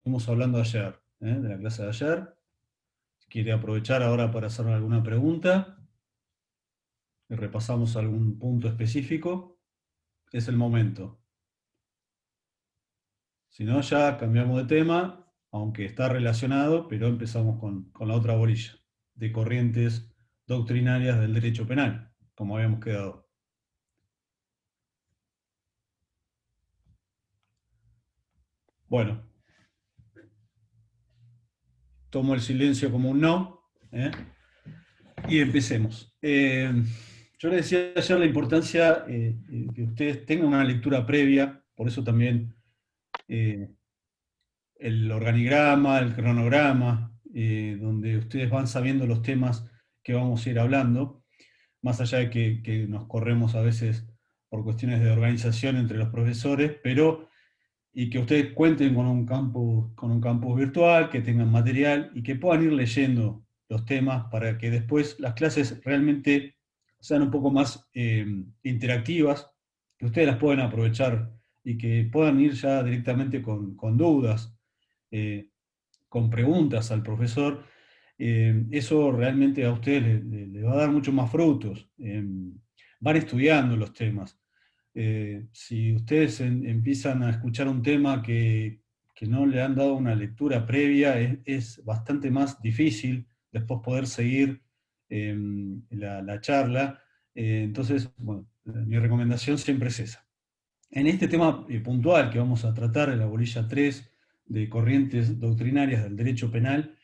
Estuvimos hablando ayer, de la clase de ayer. Si quiere aprovechar ahora para hacer alguna pregunta y repasamos algún punto específico, es el momento. Si no, ya cambiamos de tema, aunque está relacionado, pero empezamos con la otra bolilla, de corrientes doctrinarias del derecho penal, como habíamos quedado. Bueno, tomo el silencio como un no, y empecemos. Yo les decía ayer la importancia que ustedes tengan una lectura previa, por eso también eh, el organigrama, el cronograma, donde ustedes van sabiendo los temas que vamos a ir hablando, más allá de que nos corremos a veces por cuestiones de organización entre los profesores, pero y que ustedes cuenten con un campus virtual, que tengan material y que puedan ir leyendo los temas para que después las clases realmente sean un poco más interactivas, que ustedes las puedan aprovechar y que puedan ir ya directamente con dudas, eh, con preguntas al profesor. Eso realmente a ustedes le va a dar mucho más frutos. Van estudiando los temas. Si ustedes empiezan a escuchar un tema que no le han dado una lectura previa, es bastante más difícil después poder seguir la charla. Entonces, bueno, mi recomendación siempre es esa. En este tema puntual que vamos a tratar, en la bolilla 3 de corrientes doctrinarias del derecho penal,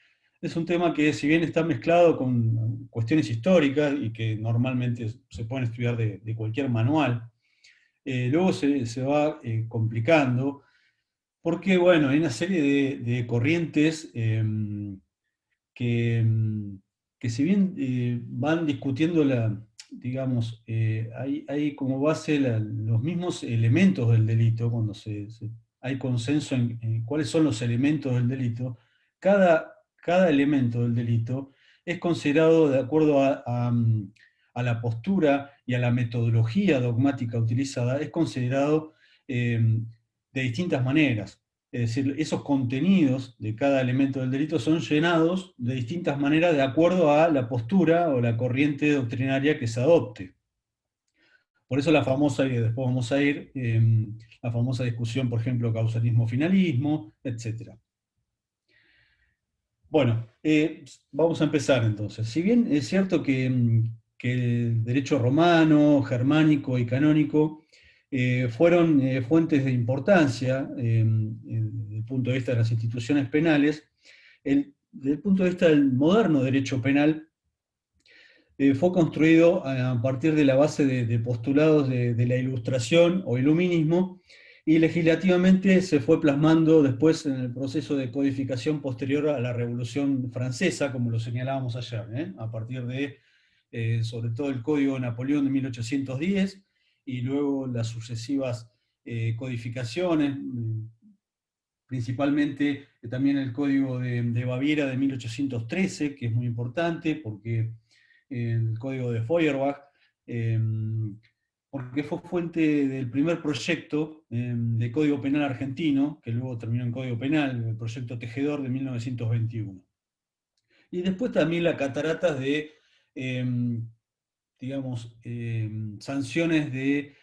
es un tema que si bien está mezclado con cuestiones históricas y que normalmente se pueden estudiar de cualquier manual, luego se va complicando porque, bueno, hay una serie de corrientes que, que si bien van discutiendo digamos, hay como base los mismos elementos del delito, cuando hay consenso en cuáles son los elementos del delito, cada elemento del delito es considerado de acuerdo a la postura y a la metodología dogmática utilizada, es considerado de distintas maneras. Es decir, esos contenidos de cada elemento del delito son llenados de distintas maneras de acuerdo a la postura o la corriente doctrinaria que se adopte. Por eso la famosa, y después vamos a ir, la famosa discusión, por ejemplo, causalismo-finalismo, etc. Bueno, vamos a empezar entonces. Si bien es cierto que el derecho romano, germánico y canónico fueron fuentes de importancia desde el punto de vista de las instituciones penales, desde el punto de vista del moderno derecho penal, fue construido a partir de la base de postulados de la Ilustración o Iluminismo, y legislativamente se fue plasmando después en el proceso de codificación posterior a la Revolución Francesa, como lo señalábamos ayer, a partir de, sobre todo, el Código de Napoleón de 1810, y luego las sucesivas codificaciones, principalmente también el Código de Baviera de 1813, que es muy importante porque el Código de Feuerbach, eh, porque fue fuente del primer proyecto de Código Penal argentino, que luego terminó en Código Penal, el proyecto Tejedor de 1921. Y después también la cataratas de, digamos, sanciones de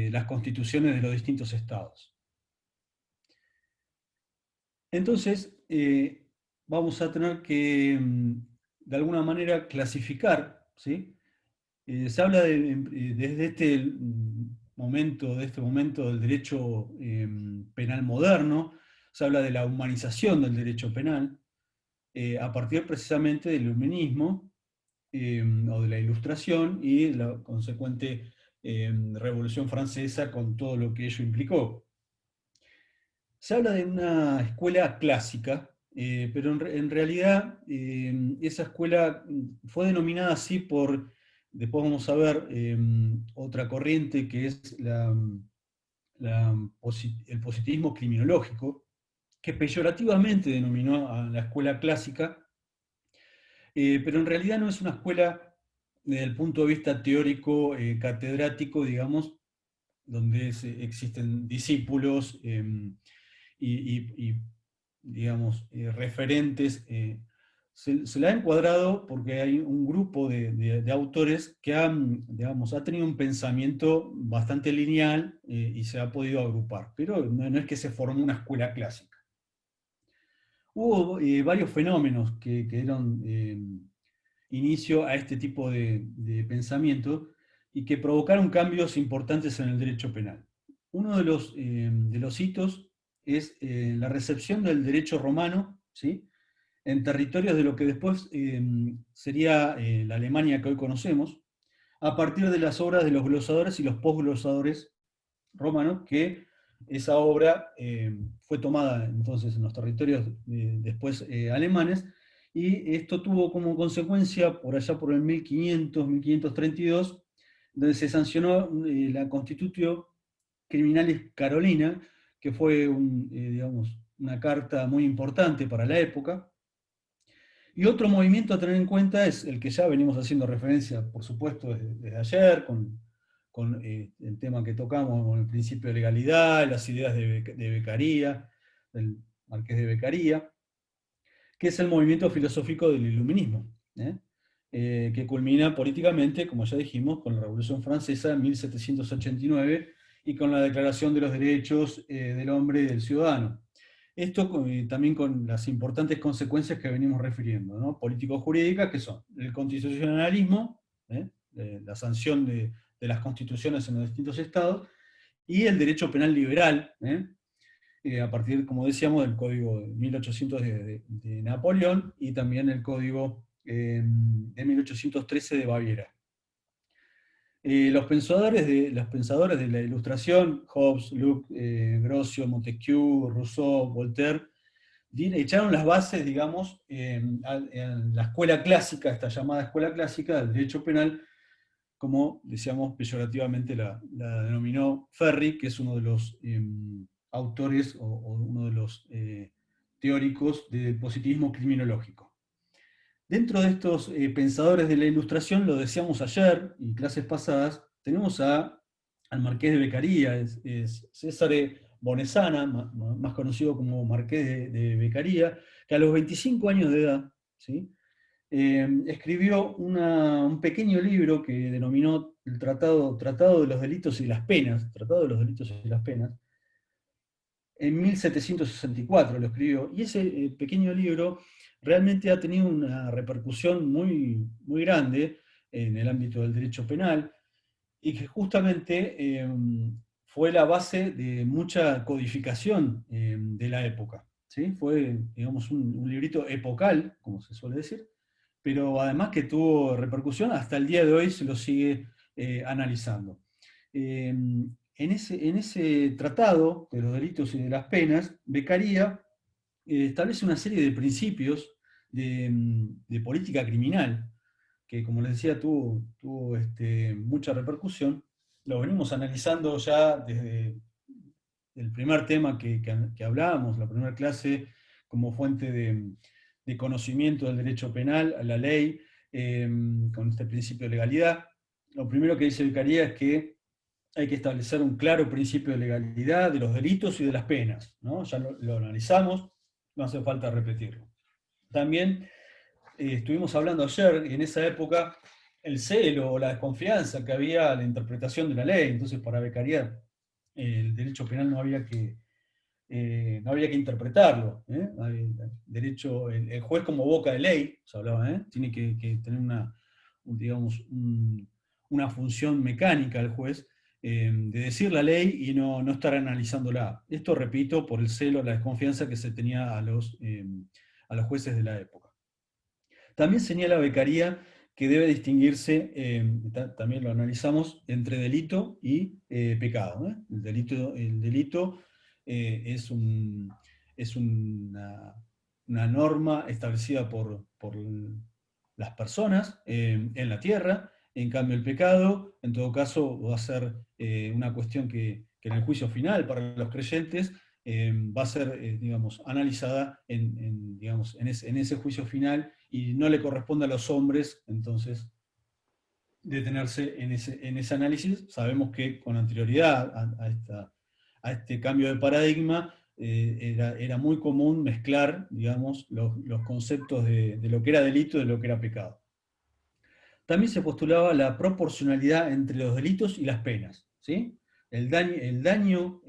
las constituciones de los distintos estados. Entonces, vamos a tener que, de alguna manera, clasificar, ¿sí? Se habla desde de este momento del derecho penal moderno, se habla de la humanización del derecho penal, a partir precisamente del iluminismo o de la Ilustración y la consecuente Revolución Francesa con todo lo que ello implicó. Se habla de una escuela clásica, pero en realidad esa escuela fue denominada así después vamos a ver otra corriente que es el positivismo criminológico, que peyorativamente denominó a la escuela clásica, pero en realidad no es una escuela desde el punto de vista teórico, catedrático, digamos, donde existen discípulos y digamos, referentes, se la ha encuadrado porque hay un grupo de autores que han, digamos, ha tenido un pensamiento bastante lineal y se ha podido agrupar, pero no es que se formó una escuela clásica. Hubo varios fenómenos que dieron inicio a este tipo de pensamiento y que provocaron cambios importantes en el derecho penal. Uno de los hitos es la recepción del derecho romano, ¿sí?, en territorios de lo que después sería la Alemania que hoy conocemos, a partir de las obras de los glosadores y los posglosadores romanos, que esa obra fue tomada entonces en los territorios después alemanes, y esto tuvo como consecuencia, por allá por el 1500, 1532, donde se sancionó la Constitutio Criminalis Carolina, que fue digamos, una carta muy importante para la época. Y otro movimiento a tener en cuenta es el que ya venimos haciendo referencia, por supuesto, desde ayer, con el tema que tocamos, con el principio de legalidad, las ideas de Beccaria, del Marqués de Beccaria, que es el movimiento filosófico del iluminismo, que culmina políticamente, como ya dijimos, con la Revolución Francesa en 1789 y con la Declaración de los Derechos del Hombre y del Ciudadano. Esto también con las importantes consecuencias que venimos refiriendo, ¿no? Político-jurídicas, que son el constitucionalismo, la sanción de las constituciones en los distintos estados, y el derecho penal liberal, a partir, como decíamos, del Código de 1800 de Napoleón y también el Código de 1813 de Baviera. Los pensadores de la Ilustración, Hobbes, Locke, Grocio, Montesquieu, Rousseau, Voltaire, echaron las bases, digamos, en la escuela clásica, esta llamada escuela clásica del derecho penal, como decíamos peyorativamente la denominó Ferri, que es uno de los autores o uno de los teóricos del positivismo criminológico. Dentro de estos pensadores de la Ilustración, lo decíamos ayer y clases pasadas, tenemos al Marqués de Beccaria, es Cesare Bonesana, más conocido como Marqués de Beccaria, que a los 25 años de edad, ¿sí?, escribió un pequeño libro que denominó el Tratado de los Delitos y las Penas, Tratado de los Delitos y las Penas. En 1764 lo escribió, y ese pequeño libro realmente ha tenido una repercusión muy, muy grande en el ámbito del derecho penal, y que justamente fue la base de mucha codificación de la época, ¿sí? Fue, digamos, un librito epocal, como se suele decir, pero además que tuvo repercusión, hasta el día de hoy se lo sigue analizando. En ese tratado de los delitos y de las penas, Beccaria establece una serie de principios de política criminal, que como les decía tuvo mucha repercusión. Lo venimos analizando ya desde el primer tema que hablábamos, la primera clase, como fuente de conocimiento del derecho penal, a la ley, con este principio de legalidad. Lo primero que dice Beccaria es que hay que establecer un claro principio de legalidad de los delitos y de las penas, ¿no? Ya lo analizamos, no hace falta repetirlo. También estuvimos hablando ayer, y en esa época, el celo o la desconfianza que había a la interpretación de la ley. Entonces, para Beccaria, el derecho penal no había que interpretarlo. El juez como boca de ley, se hablaba, tiene que tener digamos, una función mecánica el juez, de decir la ley y no estar analizándola. Esto, repito, por el celo, la desconfianza que se tenía a los jueces de la época. También señala Beccaria que debe distinguirse, también lo analizamos, entre delito y pecado. El delito es una norma establecida por las personas en la tierra. En cambio, el pecado, en todo caso, va a ser una cuestión que en el juicio final para los creyentes va a ser, digamos, analizada digamos, en ese juicio final, y no le corresponde a los hombres, entonces, detenerse en ese análisis. Sabemos que con anterioridad a este cambio de paradigma, era muy común mezclar, digamos, los conceptos de lo que era delito y de lo que era pecado. También se postulaba la proporcionalidad entre los delitos y las penas, ¿sí? El daño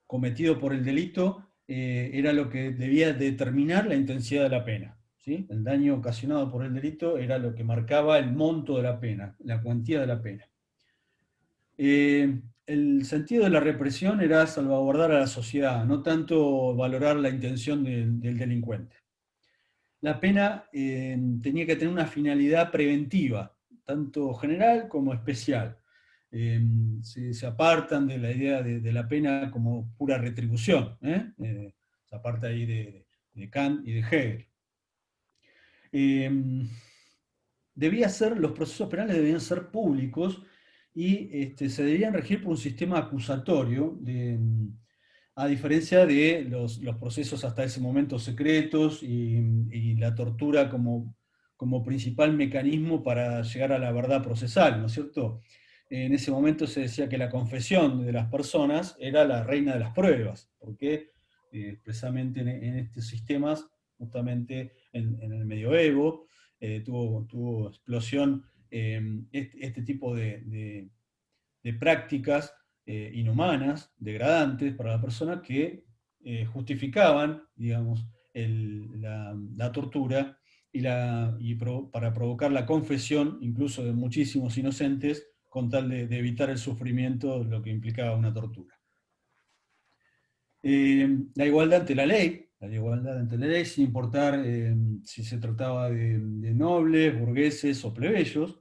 cometido por el delito era lo que debía determinar la intensidad de la pena, ¿sí? El daño ocasionado por el delito era lo que marcaba el monto de la pena, la cuantía de la pena. El sentido de la represión era salvaguardar a la sociedad, no tanto valorar la intención del delincuente. La pena tenía que tener una finalidad preventiva, tanto general como especial. Se apartan de la idea de la pena como pura retribución. Se aparta ahí de Kant y de Hegel. Los procesos penales debían ser públicos y se debían regir por un sistema acusatorio, a diferencia de los procesos hasta ese momento secretos y la tortura como principal mecanismo para llegar a la verdad procesal, ¿no es cierto? En ese momento se decía que la confesión de las personas era la reina de las pruebas, porque precisamente en estos sistemas, justamente en el medioevo, tuvo explosión este tipo de prácticas inhumanas, degradantes para la persona que justificaban, digamos, la tortura para provocar la confesión, incluso de muchísimos inocentes, con tal de evitar el sufrimiento, lo que implicaba una tortura. La igualdad ante la ley, sin importar si se trataba de nobles, burgueses o plebeyos.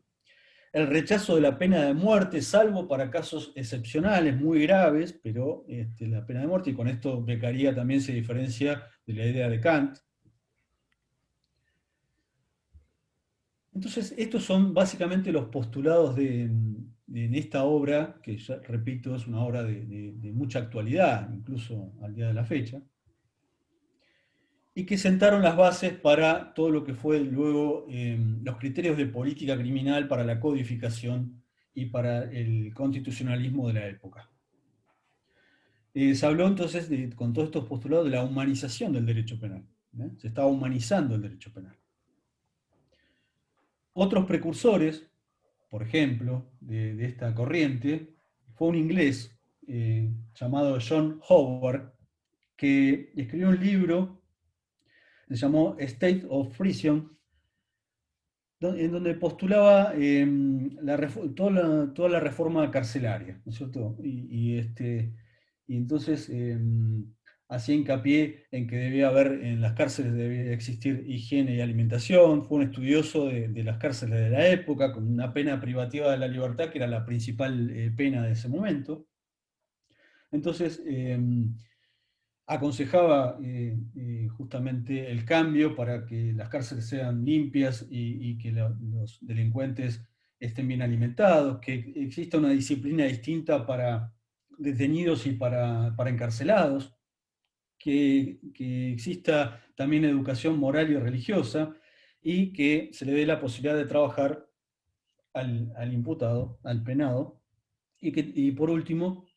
El rechazo de la pena de muerte, salvo para casos excepcionales, muy graves, pero la pena de muerte, y con esto Beccaria también se diferencia de la idea de Kant. Entonces, estos son básicamente los postulados en esta obra, que ya repito, es una obra de mucha actualidad, incluso al día de la fecha, y que sentaron las bases para todo lo que fue luego los criterios de política criminal para la codificación y para el constitucionalismo de la época. Se habló entonces, con todos estos postulados, de la humanización del derecho penal. Se estaba humanizando el derecho penal. Otros precursores, por ejemplo, de esta corriente, fue un inglés llamado John Howard, que escribió un libro que se llamó State of Prison, en donde postulaba toda la reforma carcelaria, ¿no es cierto? Y entonces hacía hincapié en que debía haber, en las cárceles debía existir higiene y alimentación. Fue un estudioso de las cárceles de la época, con una pena privativa de la libertad, que era la principal pena de ese momento. Entonces, aconsejaba justamente el cambio para que las cárceles sean limpias y que los delincuentes estén bien alimentados, que exista una disciplina distinta para detenidos y para encarcelados, que exista también educación moral y religiosa y que se le dé la posibilidad de trabajar al imputado, al penado, y por último,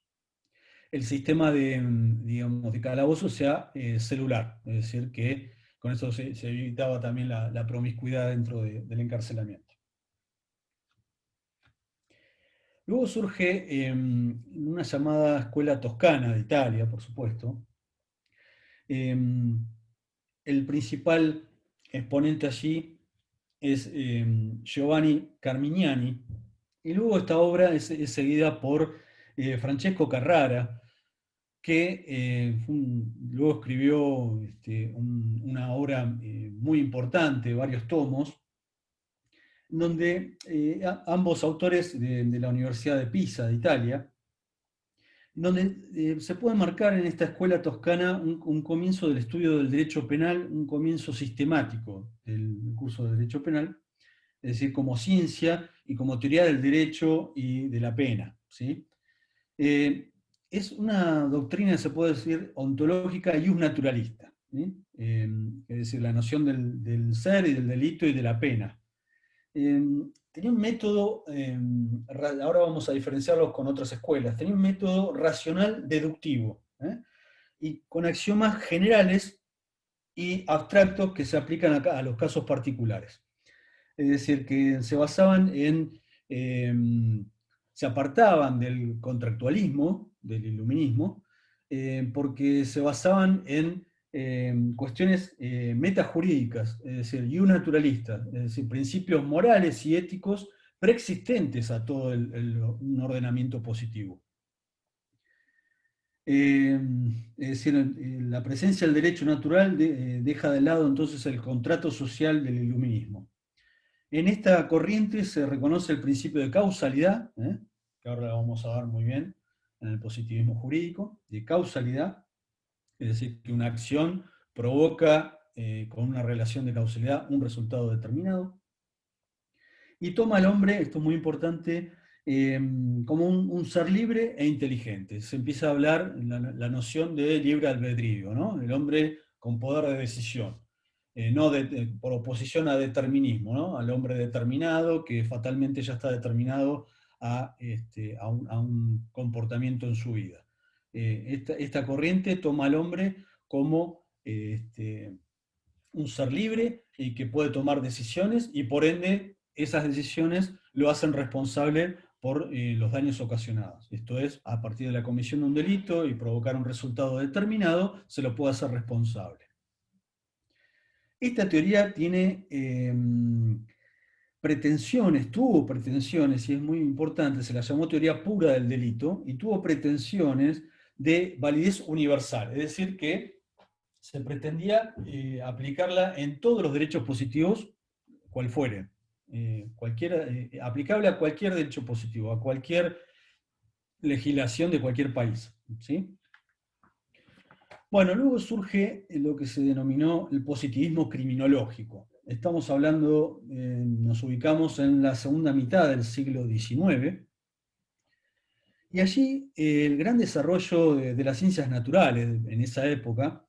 el sistema digamos, de calabozo sea celular, es decir, que con eso se evitaba también la promiscuidad dentro del encarcelamiento. Luego surge una llamada escuela toscana de Italia, por supuesto. El principal exponente allí es Giovanni Carmignani, y luego esta obra es seguida por Francesco Carrara, que luego escribió una obra muy importante, varios tomos, donde ambos autores de la Universidad de Pisa, de Italia, donde se puede marcar en esta escuela toscana un comienzo del estudio del derecho penal, un comienzo sistemático del curso de derecho penal, es decir, como ciencia y como teoría del derecho y de la pena, ¿sí? Es una doctrina, se puede decir, ontológica y naturalista, ¿sí? Es decir, la noción del ser y del delito y de la pena. Tenía un método, ahora vamos a diferenciarlos con otras escuelas, tenía un método racional deductivo. y con axiomas generales y abstractos que se aplican a los casos particulares. Es decir, que se basaban se apartaban del contractualismo, del iluminismo, porque se basaban en cuestiones metajurídicas, es decir, naturalistas, es decir, principios morales y éticos preexistentes a todo un ordenamiento positivo. Es decir, la presencia del derecho natural deja de lado entonces el contrato social del iluminismo. En esta corriente se reconoce el principio de causalidad, que ahora lo vamos a ver muy bien en el positivismo jurídico, de causalidad, es decir, que una acción provoca con una relación de causalidad un resultado determinado, y toma al hombre, esto es muy importante, como un ser libre e inteligente. Se empieza a hablar la noción de libre albedrío, ¿no? El hombre con poder de decisión. No por oposición a determinismo, ¿no? Al hombre determinado, que fatalmente ya está determinado a un comportamiento en su vida. Esta corriente toma al hombre como un ser libre y que puede tomar decisiones, y por ende esas decisiones lo hacen responsable por los daños ocasionados. Esto es, a partir de la comisión de un delito y provocar un resultado determinado, se lo puede hacer responsable. Esta teoría tiene pretensiones, tuvo pretensiones, y es muy importante, se la llamó teoría pura del delito, y tuvo pretensiones de validez universal, es decir, que se pretendía aplicarla en todos los derechos positivos, cual fuere, aplicable a cualquier derecho positivo, a cualquier legislación de cualquier país, ¿sí? Bueno, luego surge lo que se denominó el positivismo criminológico. Estamos hablando, nos ubicamos en la segunda mitad del siglo XIX, y allí el gran desarrollo de las ciencias naturales en esa época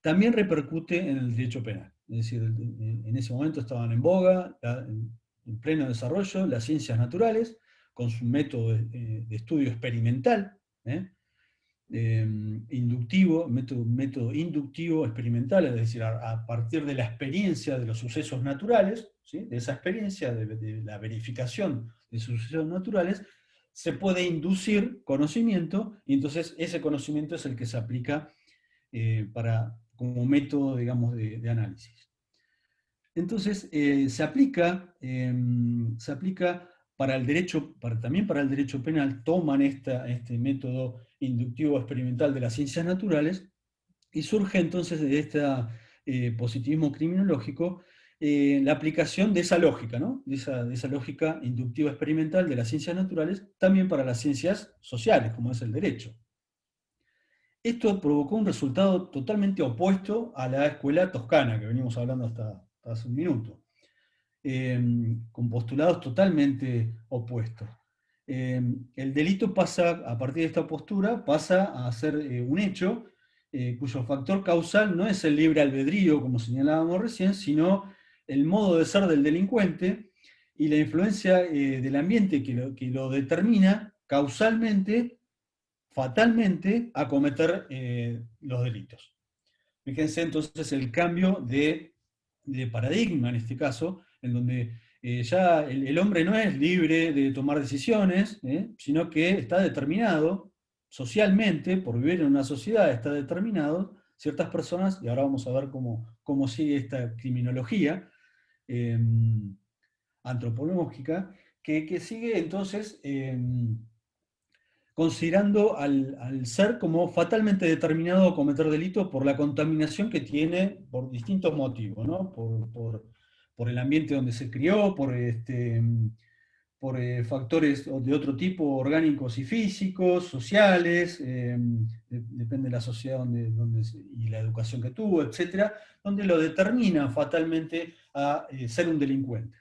también repercute en el derecho penal. Es decir, en ese momento estaban en boga, en pleno desarrollo, las ciencias naturales, con su método de estudio experimental, inductivo, método inductivo experimental, es decir, a partir de la experiencia de los sucesos naturales, ¿sí? De esa experiencia, de la verificación de sucesos naturales, se puede inducir conocimiento, y entonces ese conocimiento es el que se aplica como método, digamos, de análisis. Entonces, se aplica para el derecho, también para el derecho penal, toman este método inductivo experimental de las ciencias naturales, y surge entonces de este positivismo criminológico la aplicación de esa lógica, ¿no? de esa lógica inductiva experimental de las ciencias naturales, también para las ciencias sociales, como es el derecho. Esto provocó un resultado totalmente opuesto a la escuela toscana, que venimos hablando hasta hace un minuto, con postulados totalmente opuestos. El delito pasa, a partir de esta postura, pasa a ser un hecho cuyo factor causal no es el libre albedrío, como señalábamos recién, sino el modo de ser del delincuente y la influencia del ambiente que lo determina causalmente, fatalmente, a cometer los delitos. Fíjense entonces el cambio de paradigma en este caso, en donde ya el hombre no es libre de tomar decisiones, sino que está determinado socialmente, por vivir en una sociedad, está determinado ciertas personas, y ahora vamos a ver cómo sigue esta criminología antropológica, que sigue entonces considerando al ser como fatalmente determinado a cometer delitos por la contaminación que tiene por distintos motivos, ¿no? Por el ambiente donde se crió, por factores de otro tipo, orgánicos y físicos, sociales, depende de la sociedad y la educación que tuvo, etcétera, donde lo determina fatalmente a ser un delincuente.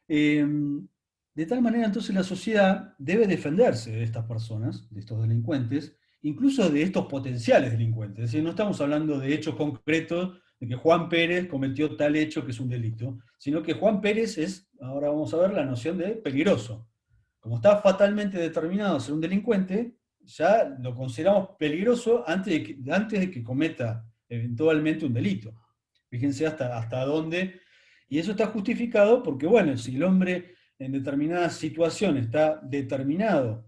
De tal manera, entonces, la sociedad debe defenderse de estas personas, de estos delincuentes, incluso de estos potenciales delincuentes. Es decir, no estamos hablando de hechos concretos, de que Juan Pérez cometió tal hecho que es un delito, sino que Juan Pérez es, ahora vamos a ver, la noción de peligroso. Como está fatalmente determinado a ser un delincuente, ya lo consideramos peligroso antes de que cometa eventualmente un delito. Fíjense hasta dónde. Y eso está justificado porque, bueno, si el hombre en determinadas situaciones está determinado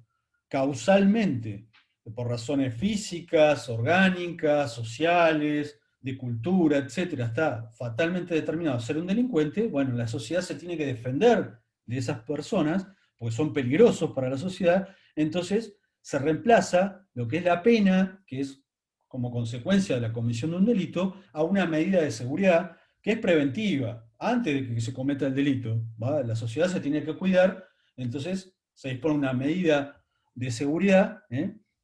causalmente por razones físicas, orgánicas, sociales, de cultura, etcétera, está fatalmente determinado a ser un delincuente, bueno, la sociedad se tiene que defender de esas personas porque son peligrosos para la sociedad, entonces se reemplaza lo que es la pena, que es como consecuencia de la comisión de un delito, a una medida de seguridad que es preventiva, antes de que se cometa el delito. ¿Va? La sociedad se tiene que cuidar, entonces se dispone una medida de seguridad,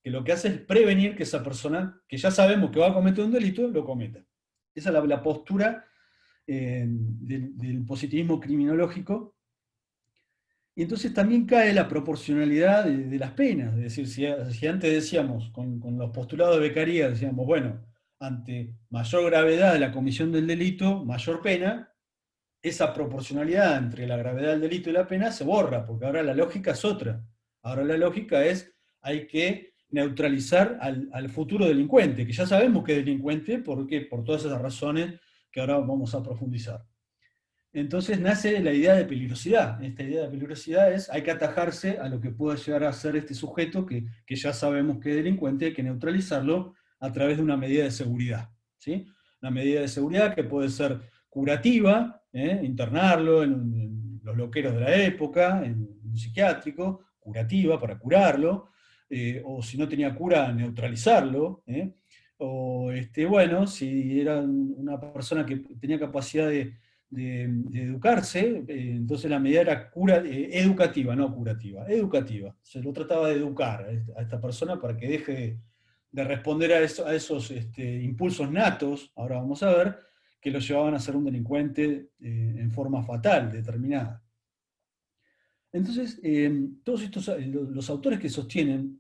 que lo que hace es prevenir que esa persona, que ya sabemos que va a cometer un delito, lo cometa. Esa es la postura del positivismo criminológico. Y entonces también cae la proporcionalidad de las penas. Es decir, si antes decíamos, con los postulados de Beccaria, decíamos, bueno, ante mayor gravedad de la comisión del delito, mayor pena, esa proporcionalidad entre la gravedad del delito y la pena se borra, porque ahora la lógica es otra. Ahora la lógica es, hay que neutralizar al futuro delincuente, que ya sabemos que es delincuente, porque por todas esas razones que ahora vamos a profundizar. Entonces nace la idea de peligrosidad. Esta idea de peligrosidad es, hay que atajarse a lo que pueda llegar a ser este sujeto que ya sabemos que es delincuente, hay que neutralizarlo a través de una medida de seguridad. ¿Sí? Una medida de seguridad que puede ser curativa, internarlo en los loqueros de la época, en un psiquiátrico, curativa para curarlo, o si no tenía cura, neutralizarlo, o bueno, si era una persona que tenía capacidad de educarse, entonces la medida era educativa, no curativa, educativa. Se lo trataba de educar a esta persona para que deje de responder a esos impulsos natos, ahora vamos a ver, que lo llevaban a ser un delincuente en forma fatal, determinada. Entonces, todos estos, los autores que sostienen,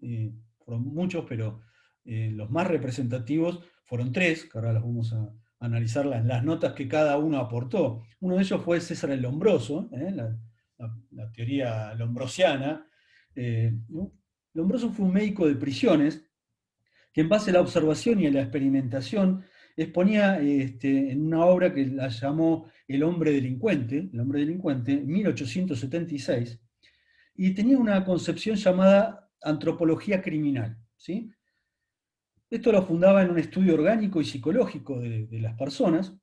fueron muchos, pero los más representativos fueron tres, que ahora los vamos a analizar las notas que cada uno aportó. Uno de ellos fue César el Lombroso, la teoría lombrosiana. ¿No? Lombroso fue un médico de prisiones que en base a la observación y a la experimentación exponía en una obra que la llamó El hombre delincuente, en 1876, y tenía una concepción llamada antropología criminal. ¿Sí? Esto lo fundaba en un estudio orgánico y psicológico de las personas,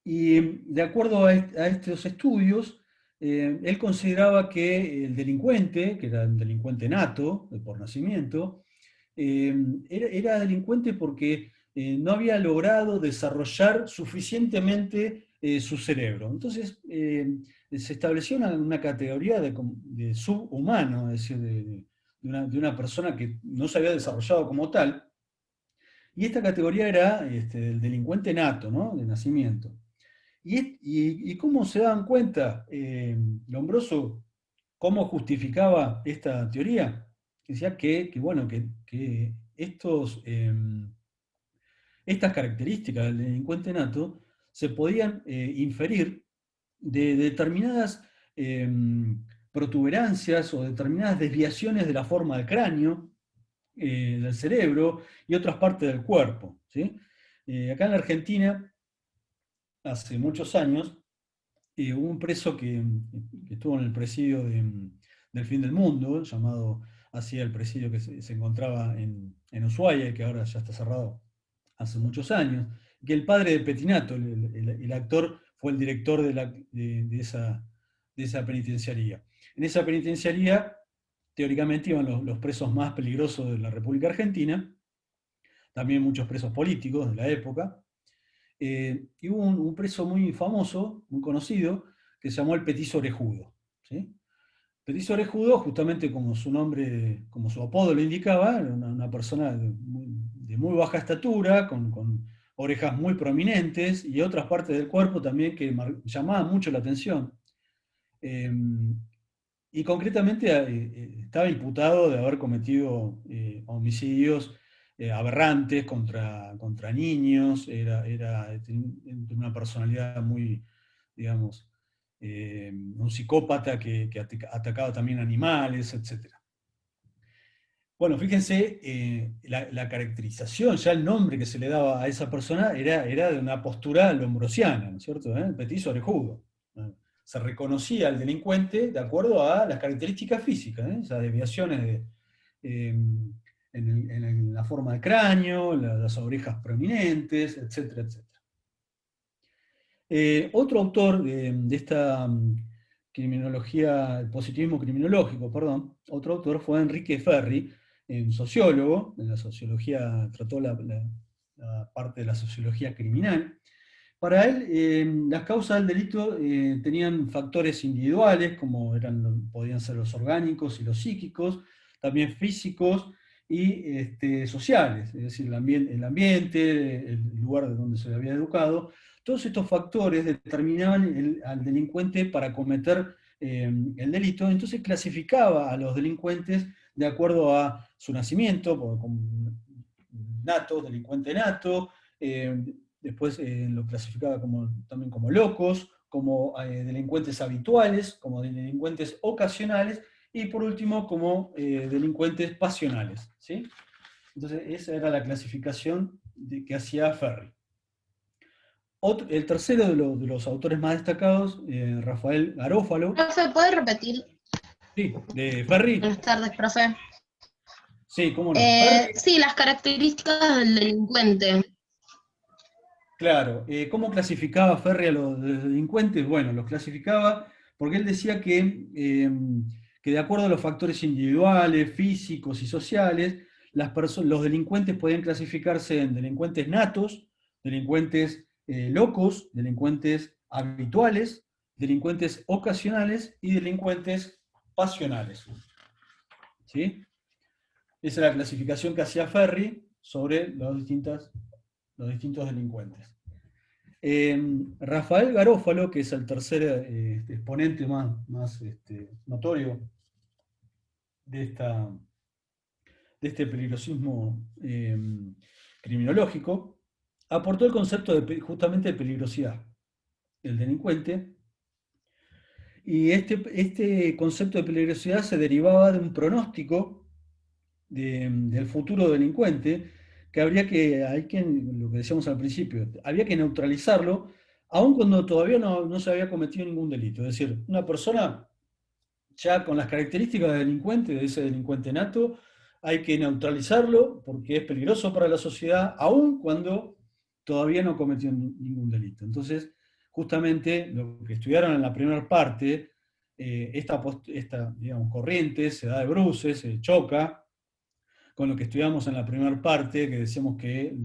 y de acuerdo a estos estudios, él consideraba que el delincuente, que era un delincuente nato, por nacimiento, era delincuente porque no había logrado desarrollar suficientemente su cerebro. Entonces, se estableció una categoría de subhumano, es decir, de una persona que no se había desarrollado como tal, y esta categoría era el delincuente nato, ¿no? De nacimiento. ¿Y cómo se daban cuenta, Lombroso, cómo justificaba esta teoría? Decía bueno, que estas características del delincuente nato se podían inferir de determinadas eh, protuberancias o determinadas desviaciones de la forma del cráneo, del cerebro y otras partes del cuerpo. ¿Sí? Acá en la Argentina, hace muchos años, hubo un preso que estuvo en el presidio del fin del mundo, llamado así el presidio que se encontraba en Ushuaia y que ahora ya está cerrado hace muchos años, que el padre de Petinato, el actor, fue el director de esa penitenciaría. En esa penitenciaría, teóricamente, iban los presos más peligrosos de la República Argentina, también muchos presos políticos de la época, y hubo un preso muy famoso, muy conocido, que se llamó el Petiso Orejudo. ¿Sí? Petiso Orejudo, justamente como su nombre, como su apodo lo indicaba, era una persona de muy baja estatura, con orejas muy prominentes y otras partes del cuerpo también que llamaban mucho la atención. Eh, y concretamente estaba imputado de haber cometido homicidios aberrantes contra niños, tenía una personalidad muy, digamos, un psicópata que atacaba también animales, etc. Bueno, fíjense, la caracterización, ya el nombre que se le daba a esa persona era de una postura lombrosiana, ¿no es cierto? ¿Eh? Petiso orejudo. ¿No? Se reconocía al delincuente de acuerdo a las características físicas, ¿eh? Esas desviaciones en la forma de cráneo, las orejas prominentes, etcétera, etcétera. Otro autor de esta criminología, el positivismo criminológico, perdón, otro autor fue Enrique Ferri, un sociólogo, en la sociología, trató la parte de la sociología criminal. Para él, las causas del delito tenían factores individuales, como podían ser los orgánicos y los psíquicos, también físicos y sociales, es decir, el ambiente, el lugar de donde se había educado. Todos estos factores determinaban al delincuente para cometer el delito, entonces clasificaba a los delincuentes de acuerdo a su nacimiento, como nato, delincuente nato, después lo clasificaba también como locos, como delincuentes habituales, como delincuentes ocasionales, y por último como delincuentes pasionales, ¿sí? Entonces esa era la clasificación que hacía Ferri. El tercero de los autores más destacados, Rafael Garófalo. Profe, ¿puede repetir? Sí, de Ferri. Buenas tardes, profe. Sí, cómo no. Sí, las características del delincuente. Claro, ¿cómo clasificaba Ferri a los delincuentes? Bueno, los clasificaba porque él decía que de acuerdo a los factores individuales, físicos y sociales, los delincuentes podían clasificarse en delincuentes natos, delincuentes locos, delincuentes habituales, delincuentes ocasionales y delincuentes pasionales. ¿Sí? Esa es la clasificación que hacía Ferri sobre los distintos delincuentes. Rafael Garófalo, que es el tercer exponente más notorio de, de este peligrosismo criminológico, aportó el concepto justamente de peligrosidad del delincuente, y este concepto de peligrosidad se derivaba de un pronóstico del futuro delincuente, que lo que decíamos al principio, había que neutralizarlo, aun cuando todavía no se había cometido ningún delito. Es decir, una persona ya con las características de delincuente, de ese delincuente nato, hay que neutralizarlo porque es peligroso para la sociedad, aun cuando todavía no cometió ningún delito. Entonces, justamente lo que estudiaron en la primera parte, esta digamos, corriente se da de bruces, se choca con lo que estudiamos en la primera parte, que decíamos que el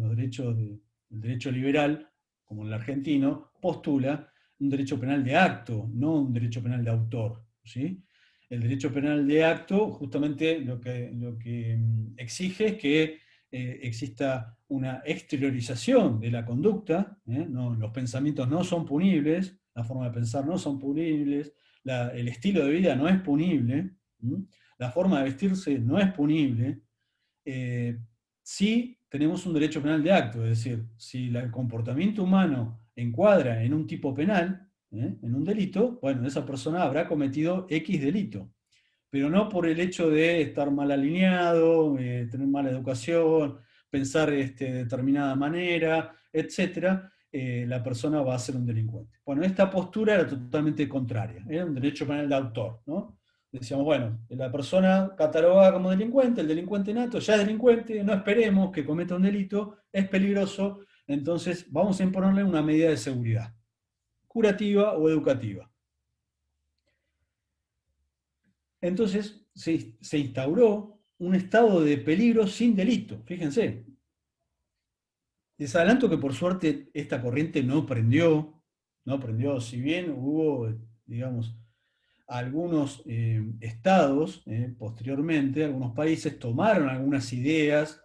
derecho liberal, como el argentino, postula un derecho penal de acto, no un derecho penal de autor. ¿Sí? El derecho penal de acto justamente lo que exige es que exista una exteriorización de la conducta, los pensamientos no son punibles, la forma de pensar no son punibles, el estilo de vida no es punible, la forma de vestirse no es punible, sí tenemos un derecho penal de acto, es decir, si el comportamiento humano encuadra en un tipo penal, en un delito, bueno, esa persona habrá cometido X delito, pero no por el hecho de estar mal alineado, tener mala educación, pensar de determinada manera, etc., la persona va a ser un delincuente. Bueno, esta postura era totalmente contraria, era un derecho penal de autor, ¿no? Decíamos, bueno, la persona catalogada como delincuente, el delincuente nato, ya es delincuente, no esperemos que cometa un delito, es peligroso, entonces vamos a imponerle una medida de seguridad, curativa o educativa. Entonces se instauró un estado de peligro sin delito, fíjense. Les adelanto que por suerte esta corriente no prendió, si bien hubo, digamos, algunos estados, posteriormente, algunos países tomaron algunas ideas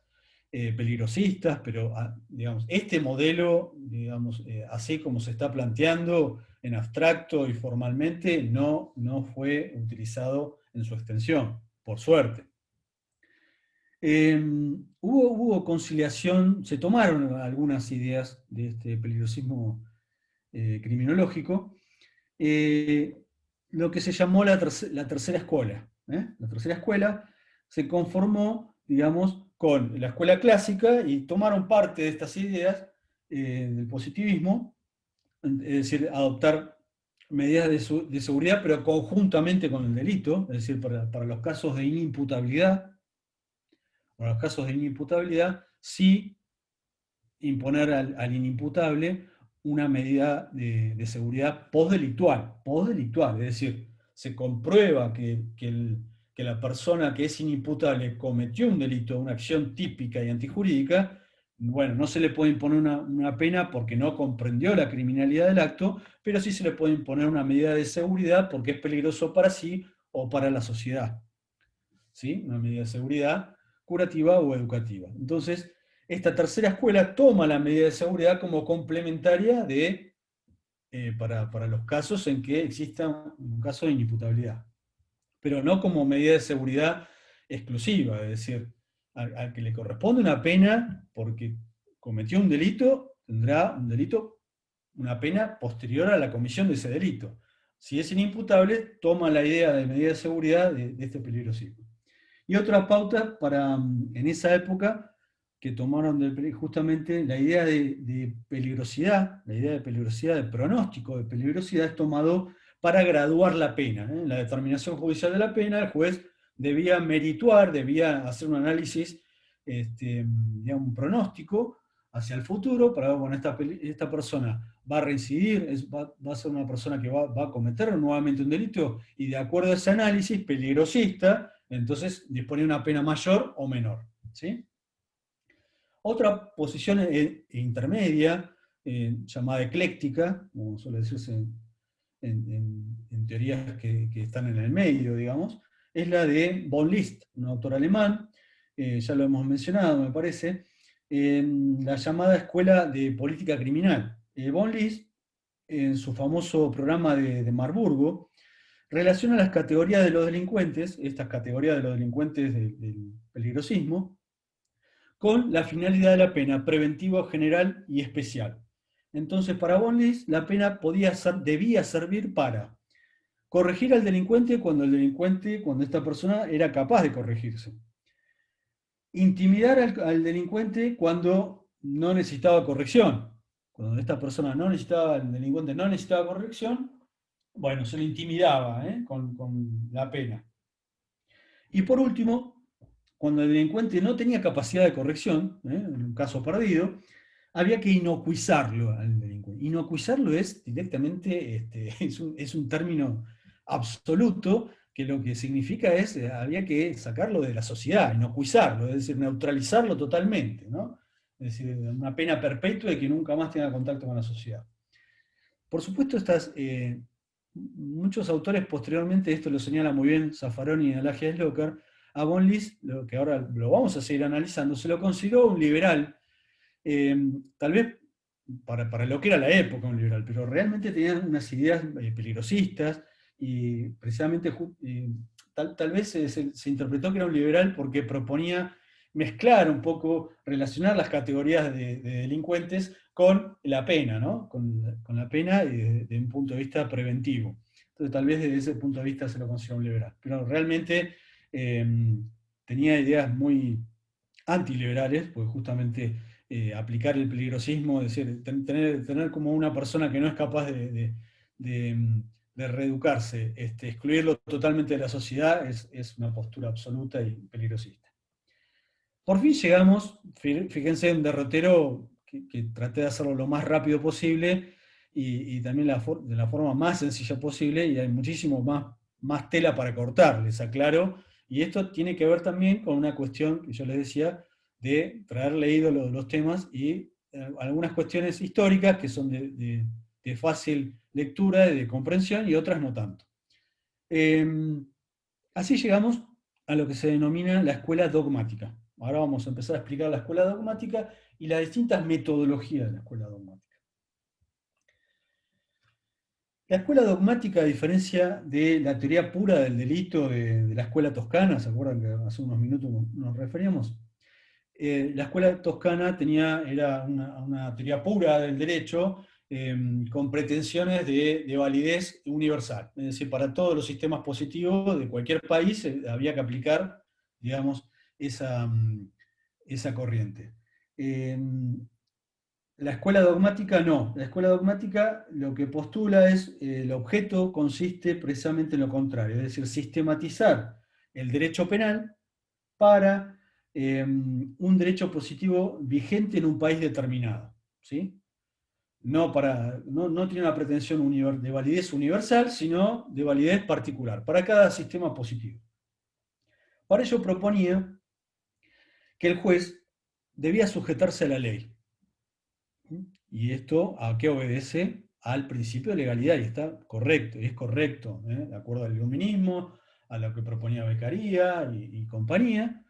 peligrosistas, pero digamos, este modelo, digamos, así como se está planteando en abstracto y formalmente, no fue utilizado en su extensión, por suerte. Hubo conciliación, se tomaron algunas ideas de este peligrosismo criminológico, lo que se llamó la tercera escuela. La tercera escuela se conformó, digamos, con la escuela clásica y tomaron parte de estas ideas del positivismo, es decir, adoptar medidas de seguridad, pero conjuntamente con el delito, es decir, para los casos de inimputabilidad, sí imponer al inimputable una medida de seguridad postdelictual, es decir, se comprueba que la persona que es inimputable cometió un delito, una acción típica y antijurídica, bueno, no se le puede imponer una pena porque no comprendió la criminalidad del acto, pero sí se le puede imponer una medida de seguridad porque es peligroso para sí o para la sociedad. ¿Sí? Una medida de seguridad curativa o educativa. Entonces, esta tercera escuela toma la medida de seguridad como complementaria para los casos en que exista un caso de inimputabilidad, pero no como medida de seguridad exclusiva, es decir, al que le corresponde una pena porque cometió un delito, tendrá una pena posterior a la comisión de ese delito. Si es inimputable, toma la idea de medida de seguridad de este peligrosismo. Y otra pauta en esa época que tomaron justamente la idea de peligrosidad, la idea de peligrosidad, de pronóstico de peligrosidad es tomado para graduar la pena. En la determinación judicial de la pena, el juez debía merituar, debía hacer un análisis, un pronóstico hacia el futuro para ver, bueno, esta persona va a reincidir, va a ser una persona que va a cometer nuevamente un delito, y de acuerdo a ese análisis peligrosista, entonces dispone una pena mayor o menor. ¿Sí? Otra posición intermedia, llamada ecléctica, como suele decirse en teorías que están en el medio, digamos, es la de von List, un autor alemán, ya lo hemos mencionado, me parece, la llamada Escuela de Política Criminal. Von List, en su famoso programa de Marburgo, relaciona las categorías de los delincuentes, estas categorías de los delincuentes del peligrosismo, con la finalidad de la pena, preventiva, general y especial. Entonces, para von List, la pena debía servir para corregir al delincuente cuando esta persona era capaz de corregirse. Intimidar al delincuente cuando no necesitaba corrección. Cuando esta persona el delincuente no necesitaba corrección, bueno, se le intimidaba con la pena. Y por último, cuando el delincuente no tenía capacidad de corrección, en un caso perdido, había que inocuizarlo al delincuente. Inocuizarlo es directamente, es un término absoluto, que lo que significa es, había que sacarlo de la sociedad, inocuizarlo, es decir, neutralizarlo totalmente, ¿no? Es decir, una pena perpetua y que nunca más tenga contacto con la sociedad. Por supuesto, muchos autores posteriormente, esto lo señala muy bien Zaffaroni y Alagia Sloker, a von List, lo que ahora lo vamos a seguir analizando, se lo consideró un liberal, tal vez para lo que era la época un liberal, pero realmente tenían unas ideas peligrosistas, y precisamente tal vez se interpretó que era un liberal porque proponía mezclar un poco, relacionar las categorías de delincuentes con la pena, ¿no? Con la pena desde un punto de vista preventivo. Entonces tal vez desde ese punto de vista se lo considera un liberal. Pero realmente tenía ideas muy antiliberales, porque justamente aplicar el peligrosismo, es decir, tener como una persona que no es capaz de reeducarse, excluirlo totalmente de la sociedad, es una postura absoluta y peligrosista. Por fin llegamos, fíjense, un derrotero que traté de hacerlo lo más rápido posible y también de la forma más sencilla posible, y hay muchísimo más tela para cortar, les aclaro, y esto tiene que ver también con una cuestión que yo les decía, de traer leído los temas y algunas cuestiones históricas que son de fácil lectura y de comprensión, y otras no tanto. Así llegamos a lo que se denomina la escuela dogmática. Ahora vamos a empezar a explicar la escuela dogmática y las distintas metodologías de la escuela dogmática. La escuela dogmática, a diferencia de la teoría pura del delito de la escuela toscana, ¿se acuerdan que hace unos minutos nos referíamos? La escuela toscana era una teoría pura del derecho, con pretensiones de validez universal. Es decir, para todos los sistemas positivos de cualquier país había que aplicar, digamos, esa corriente. La escuela dogmática no. La escuela dogmática lo que postula es, el objeto consiste precisamente en lo contrario, es decir, sistematizar el derecho penal para un derecho positivo vigente en un país determinado. ¿Sí? No tiene una pretensión de validez universal, sino de validez particular, para cada sistema positivo. Para ello proponía que el juez debía sujetarse a la ley. ¿Y esto a qué obedece? Al principio de legalidad, y está correcto, y es correcto, de acuerdo al iluminismo, a lo que proponía Beccaria y compañía.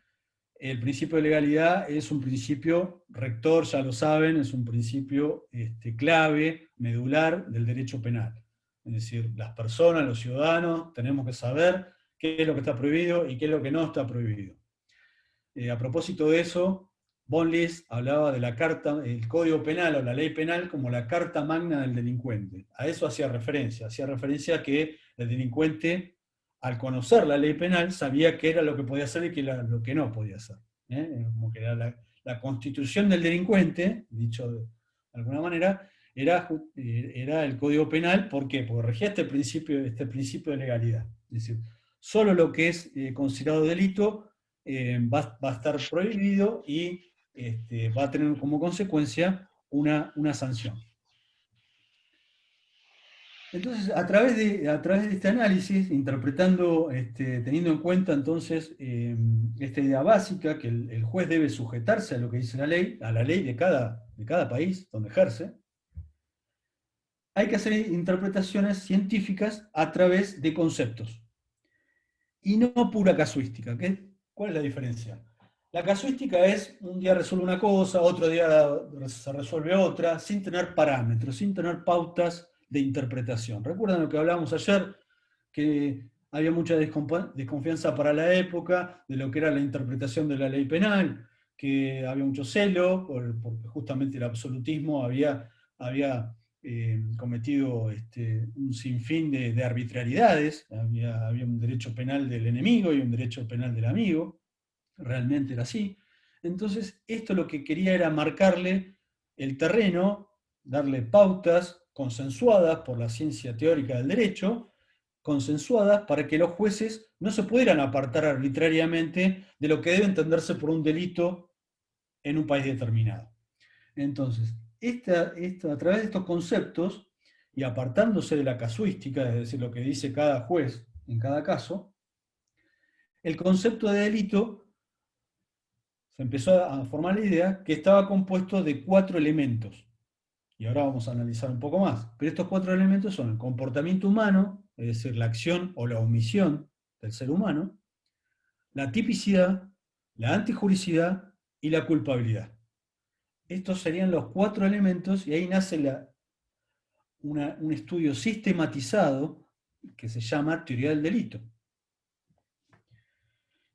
El principio de legalidad es un principio rector, ya lo saben, es un principio clave, medular del derecho penal. Es decir, las personas, los ciudadanos, tenemos que saber qué es lo que está prohibido y qué es lo que no está prohibido. A propósito de eso, von List hablaba de la carta, el Código Penal o la ley penal como la carta magna del delincuente. A eso hacía referencia a que el delincuente, al conocer la ley penal, sabía qué era lo que podía hacer y qué era lo que no podía hacer. Como que era la constitución del delincuente, dicho de alguna manera, era el Código Penal. ¿Por qué? Porque regía este principio de legalidad. Es decir, solo lo que es considerado delito va a estar prohibido y va a tener como consecuencia una sanción. Entonces, a través de este análisis, interpretando, teniendo en cuenta entonces esta idea básica, que el juez debe sujetarse a lo que dice la ley, a la ley de cada país donde ejerce, hay que hacer interpretaciones científicas a través de conceptos, y no pura casuística. ¿Cuál es la diferencia? La casuística es, un día resuelve una cosa, otro día se resuelve otra, sin tener parámetros, sin tener pautas de interpretación. ¿Recuerdan lo que hablábamos ayer? Que había mucha desconfianza para la época de lo que era la interpretación de la ley penal, que había mucho celo, porque justamente el absolutismo había cometido un sinfín de arbitrariedades. Había un derecho penal del enemigo y un derecho penal del amigo. Realmente era así. Entonces, esto lo que quería era marcarle el terreno, darle pautas consensuadas por la ciencia teórica del derecho, consensuadas para que los jueces no se pudieran apartar arbitrariamente de lo que debe entenderse por un delito en un país determinado. Entonces, a través de estos conceptos, y apartándose de la casuística, es decir, lo que dice cada juez en cada caso, el concepto de delito se empezó a formar la idea que estaba compuesto de 4 elementos. Y ahora vamos a analizar un poco más. Pero estos 4 elementos son el comportamiento humano, es decir, la acción o la omisión del ser humano, la tipicidad, la antijuricidad y la culpabilidad. Estos serían los 4 elementos, y ahí nace un estudio sistematizado que se llama teoría del delito.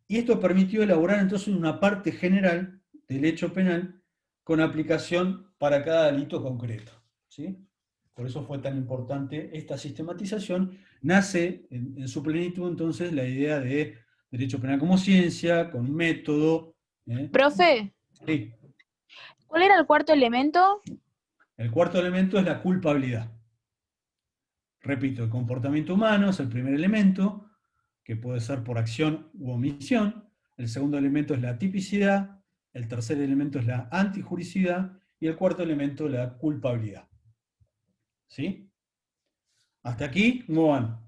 Y esto permitió elaborar entonces una parte general del hecho penal con aplicación para cada delito concreto. ¿Sí? Por eso fue tan importante esta sistematización. Nace en su plenitud entonces la idea de derecho penal como ciencia, con método. Profe, Sí. ¿cuál era el cuarto elemento? El cuarto elemento es la culpabilidad. Repito, el comportamiento humano es el primer elemento, que puede ser por acción u omisión. El segundo elemento es la tipicidad. El tercer elemento es la antijuricidad. Y el cuarto elemento, la culpabilidad. ¿Sí? Hasta aquí, ¿cómo van?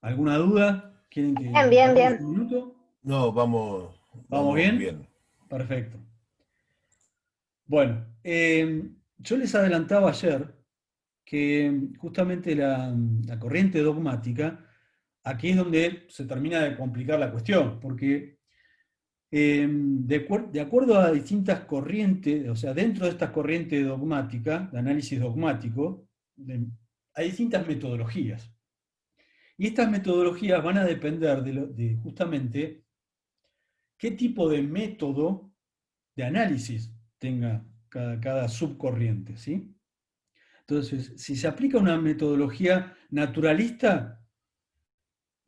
¿Alguna duda? ¿Quieren que Bien, bien. un minuto? No, vamos ¿Vamos bien? bien. Perfecto. Bueno, yo les adelantaba ayer que justamente la corriente dogmática, aquí es donde se termina de complicar la cuestión, porque de acuerdo a distintas corrientes, o sea, dentro de esta corriente dogmática, de análisis dogmático, hay distintas metodologías. Y estas metodologías van a depender de justamente qué tipo de método de análisis tenga cada subcorriente, ¿sí? Entonces, si se aplica una metodología naturalista,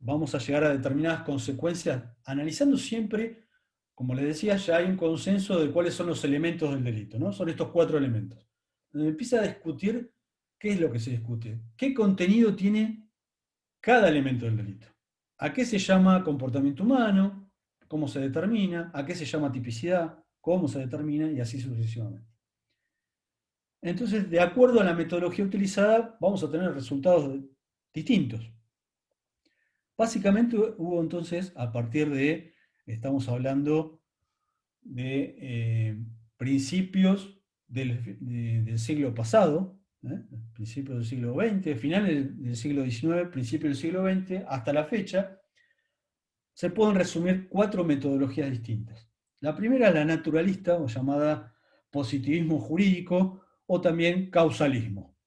vamos a llegar a determinadas consecuencias, analizando siempre, como les decía, ya hay un consenso de cuáles son los elementos del delito, ¿no? Son estos 4 elementos. Donde empieza a discutir qué es lo que se discute, qué contenido tiene cada elemento del delito. ¿A qué se llama comportamiento humano? ¿Cómo se determina? ¿A qué se llama tipicidad? ¿Cómo se determina? Y así sucesivamente. Entonces, de acuerdo a la metodología utilizada, vamos a tener resultados distintos. Básicamente hubo entonces, a partir de, estamos hablando de principios del siglo pasado, principios del siglo XX, finales del siglo XIX, principios del siglo XX, hasta la fecha, se pueden resumir 4 metodologías distintas. La primera es la naturalista, o llamada positivismo jurídico, o también causalismo.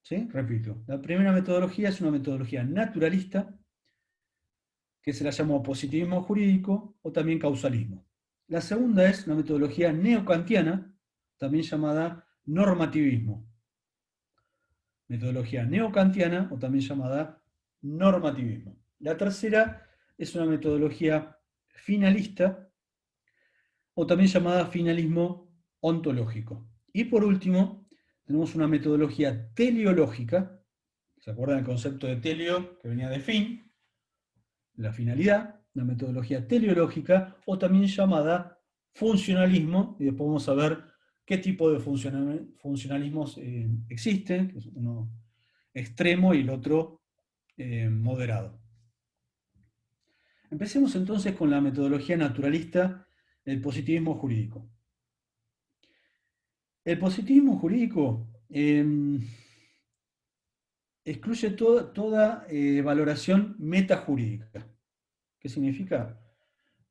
¿Sí? Repito, la primera metodología es una metodología naturalista, que se la llama positivismo jurídico, o también causalismo. La segunda es una metodología neokantiana, también llamada normativismo. Metodología neokantiana, o también llamada normativismo. La tercera es una metodología finalista, o también llamada finalismo ontológico. Y por último, tenemos una metodología teleológica. ¿Se acuerdan del concepto de teleo que venía de fin? La finalidad, una metodología teleológica, o también llamada funcionalismo, y después vamos a ver qué tipo de funcionalismos existen, que es uno extremo y el otro moderado. Empecemos entonces con la metodología naturalista del positivismo jurídico. El positivismo jurídico excluye toda valoración metajurídica. ¿Qué significa?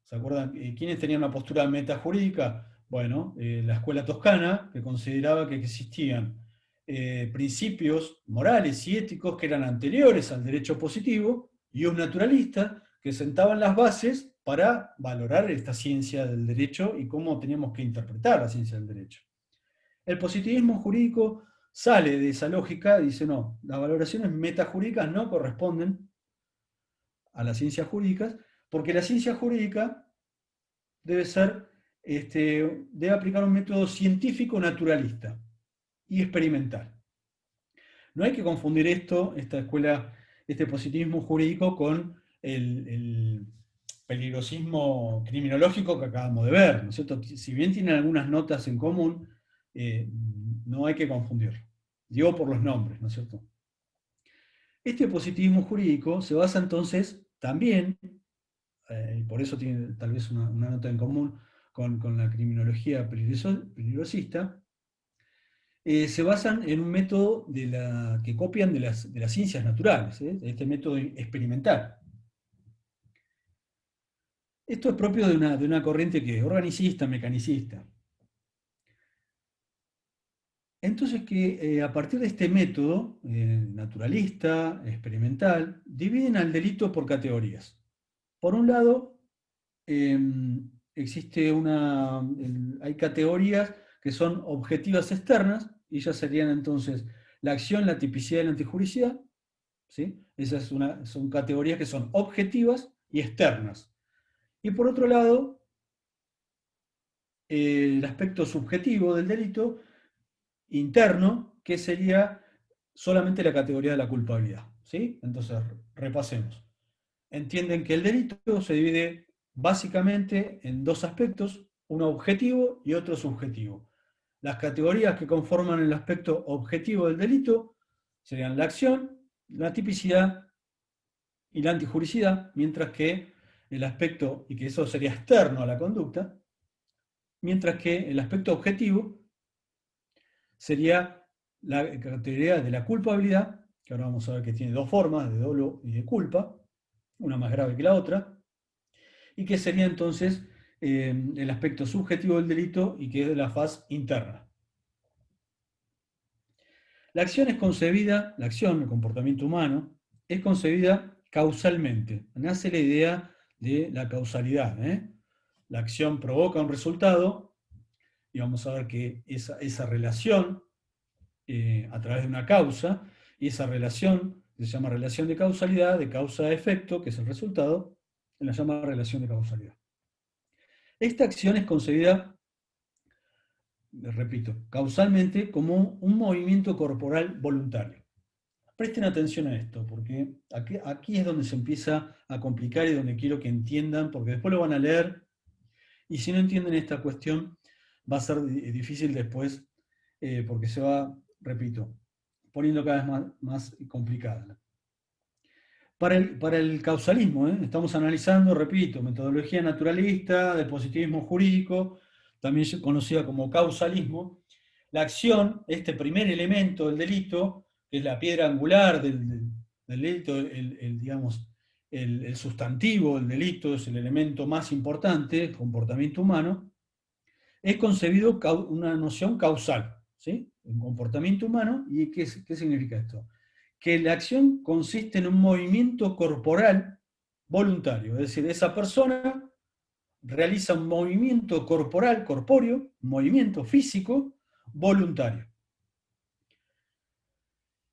¿Se acuerdan? ¿Quiénes tenían una postura metajurídica? Bueno, la escuela toscana, que consideraba que existían principios morales y éticos que eran anteriores al derecho positivo, y un naturalista que sentaban las bases para valorar esta ciencia del derecho y cómo teníamos que interpretar la ciencia del derecho. El positivismo jurídico sale de esa lógica y dice, no, las valoraciones metajurídicas no corresponden a las ciencias jurídicas, porque la ciencia jurídica debe aplicar un método científico naturalista y experimental. No hay que confundir este positivismo jurídico con el peligrosismo criminológico que acabamos de ver, ¿no es cierto? Si bien tienen algunas notas en común, no hay que confundirlo. Digo por los nombres, ¿no es cierto? Este positivismo jurídico se basa entonces también, y por eso tiene tal vez una nota en común con la criminología peligrosista, se basan en un método que copian de las ciencias naturales, este método experimental. Esto es propio de una corriente que es organicista, mecanicista. Entonces a partir de este método naturalista, experimental, dividen al delito por categorías. Por un lado, hay categorías que son objetivas externas, y ya serían entonces la acción, la tipicidad y la antijuricidad. ¿Sí? Son categorías que son objetivas y externas. Y por otro lado, el aspecto subjetivo del delito, interno, que sería solamente la categoría de la culpabilidad. ¿Sí? Entonces, repasemos. Entienden que el delito se divide básicamente en 2 aspectos, uno objetivo y otro subjetivo. Las categorías que conforman el aspecto objetivo del delito serían la acción, la tipicidad y la antijuricidad, mientras que el aspecto, y que eso sería externo a la conducta, mientras que el aspecto objetivo sería la categoría de la culpabilidad, que ahora vamos a ver que tiene 2 formas, de dolo y de culpa, una más grave que la otra, y que sería entonces el aspecto subjetivo del delito y que es de la faz interna. La acción es concebida, la acción, el comportamiento humano, es concebida causalmente. Nace la idea de la causalidad. La acción provoca un resultado, y vamos a ver que esa relación, a través de una causa, y esa relación que se llama relación de causalidad, de causa a efecto, que es el resultado, se la llama relación de causalidad. Esta acción es concebida, repito, causalmente como un movimiento corporal voluntario. Presten atención a esto, porque aquí es donde se empieza a complicar y donde quiero que entiendan, porque después lo van a leer, y si no entienden esta cuestión, va a ser difícil después, porque se va, repito, poniendo cada vez más complicada. Para el causalismo, estamos analizando, repito, metodología naturalista, del positivismo jurídico, también conocida como causalismo. La acción, este primer elemento del delito, que es la piedra angular del delito, digamos, el sustantivo del delito, es el elemento más importante, el comportamiento humano, es concebido una noción causal, ¿sí? Un comportamiento humano. ¿Y qué significa esto? Que la acción consiste en un movimiento corporal voluntario, es decir, esa persona realiza un movimiento corporal, corpóreo, un movimiento físico voluntario.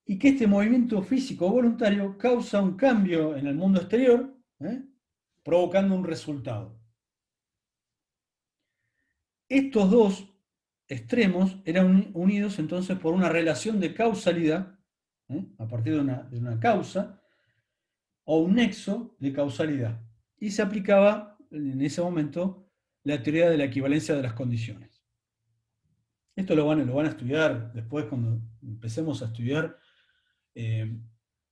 Y que este movimiento físico voluntario causa un cambio en el mundo exterior, provocando un resultado. Estos dos extremos eran unidos entonces por una relación de causalidad, a partir de una causa, o un nexo de causalidad. Y se aplicaba en ese momento la teoría de la equivalencia de las condiciones. Esto lo van a estudiar después cuando empecemos a estudiar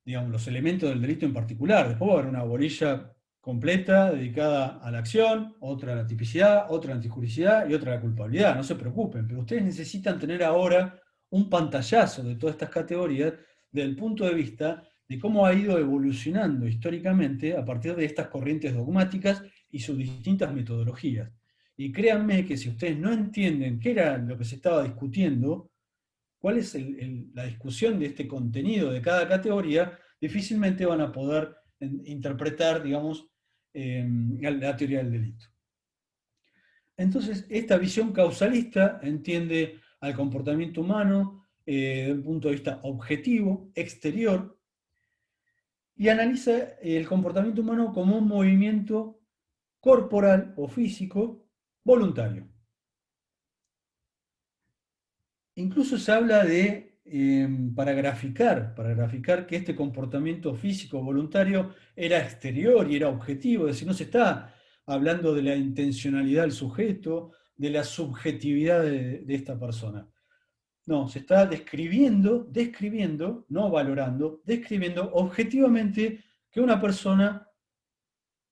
digamos, los elementos del delito en particular. Después va a haber una bolilla completa dedicada a la acción, otra a la tipicidad, otra a la antijuricidad y otra a la culpabilidad. No se preocupen, pero ustedes necesitan tener ahora un pantallazo de todas estas categorías desde el punto de vista de cómo ha ido evolucionando históricamente a partir de estas corrientes dogmáticas y sus distintas metodologías. Y créanme que si ustedes no entienden qué era lo que se estaba discutiendo, cuál es la discusión de este contenido de cada categoría, difícilmente van a poder interpretar, digamos, la teoría del delito. Entonces, esta visión causalista entiende al comportamiento humano desde un punto de vista objetivo, exterior, y analiza el comportamiento humano como un movimiento corporal o físico voluntario. Incluso se habla de, para graficar que este comportamiento físico voluntario era exterior y era objetivo, es decir, no se está hablando de la intencionalidad del sujeto, de la subjetividad de esta persona. No, se está describiendo, no valorando, describiendo objetivamente que una persona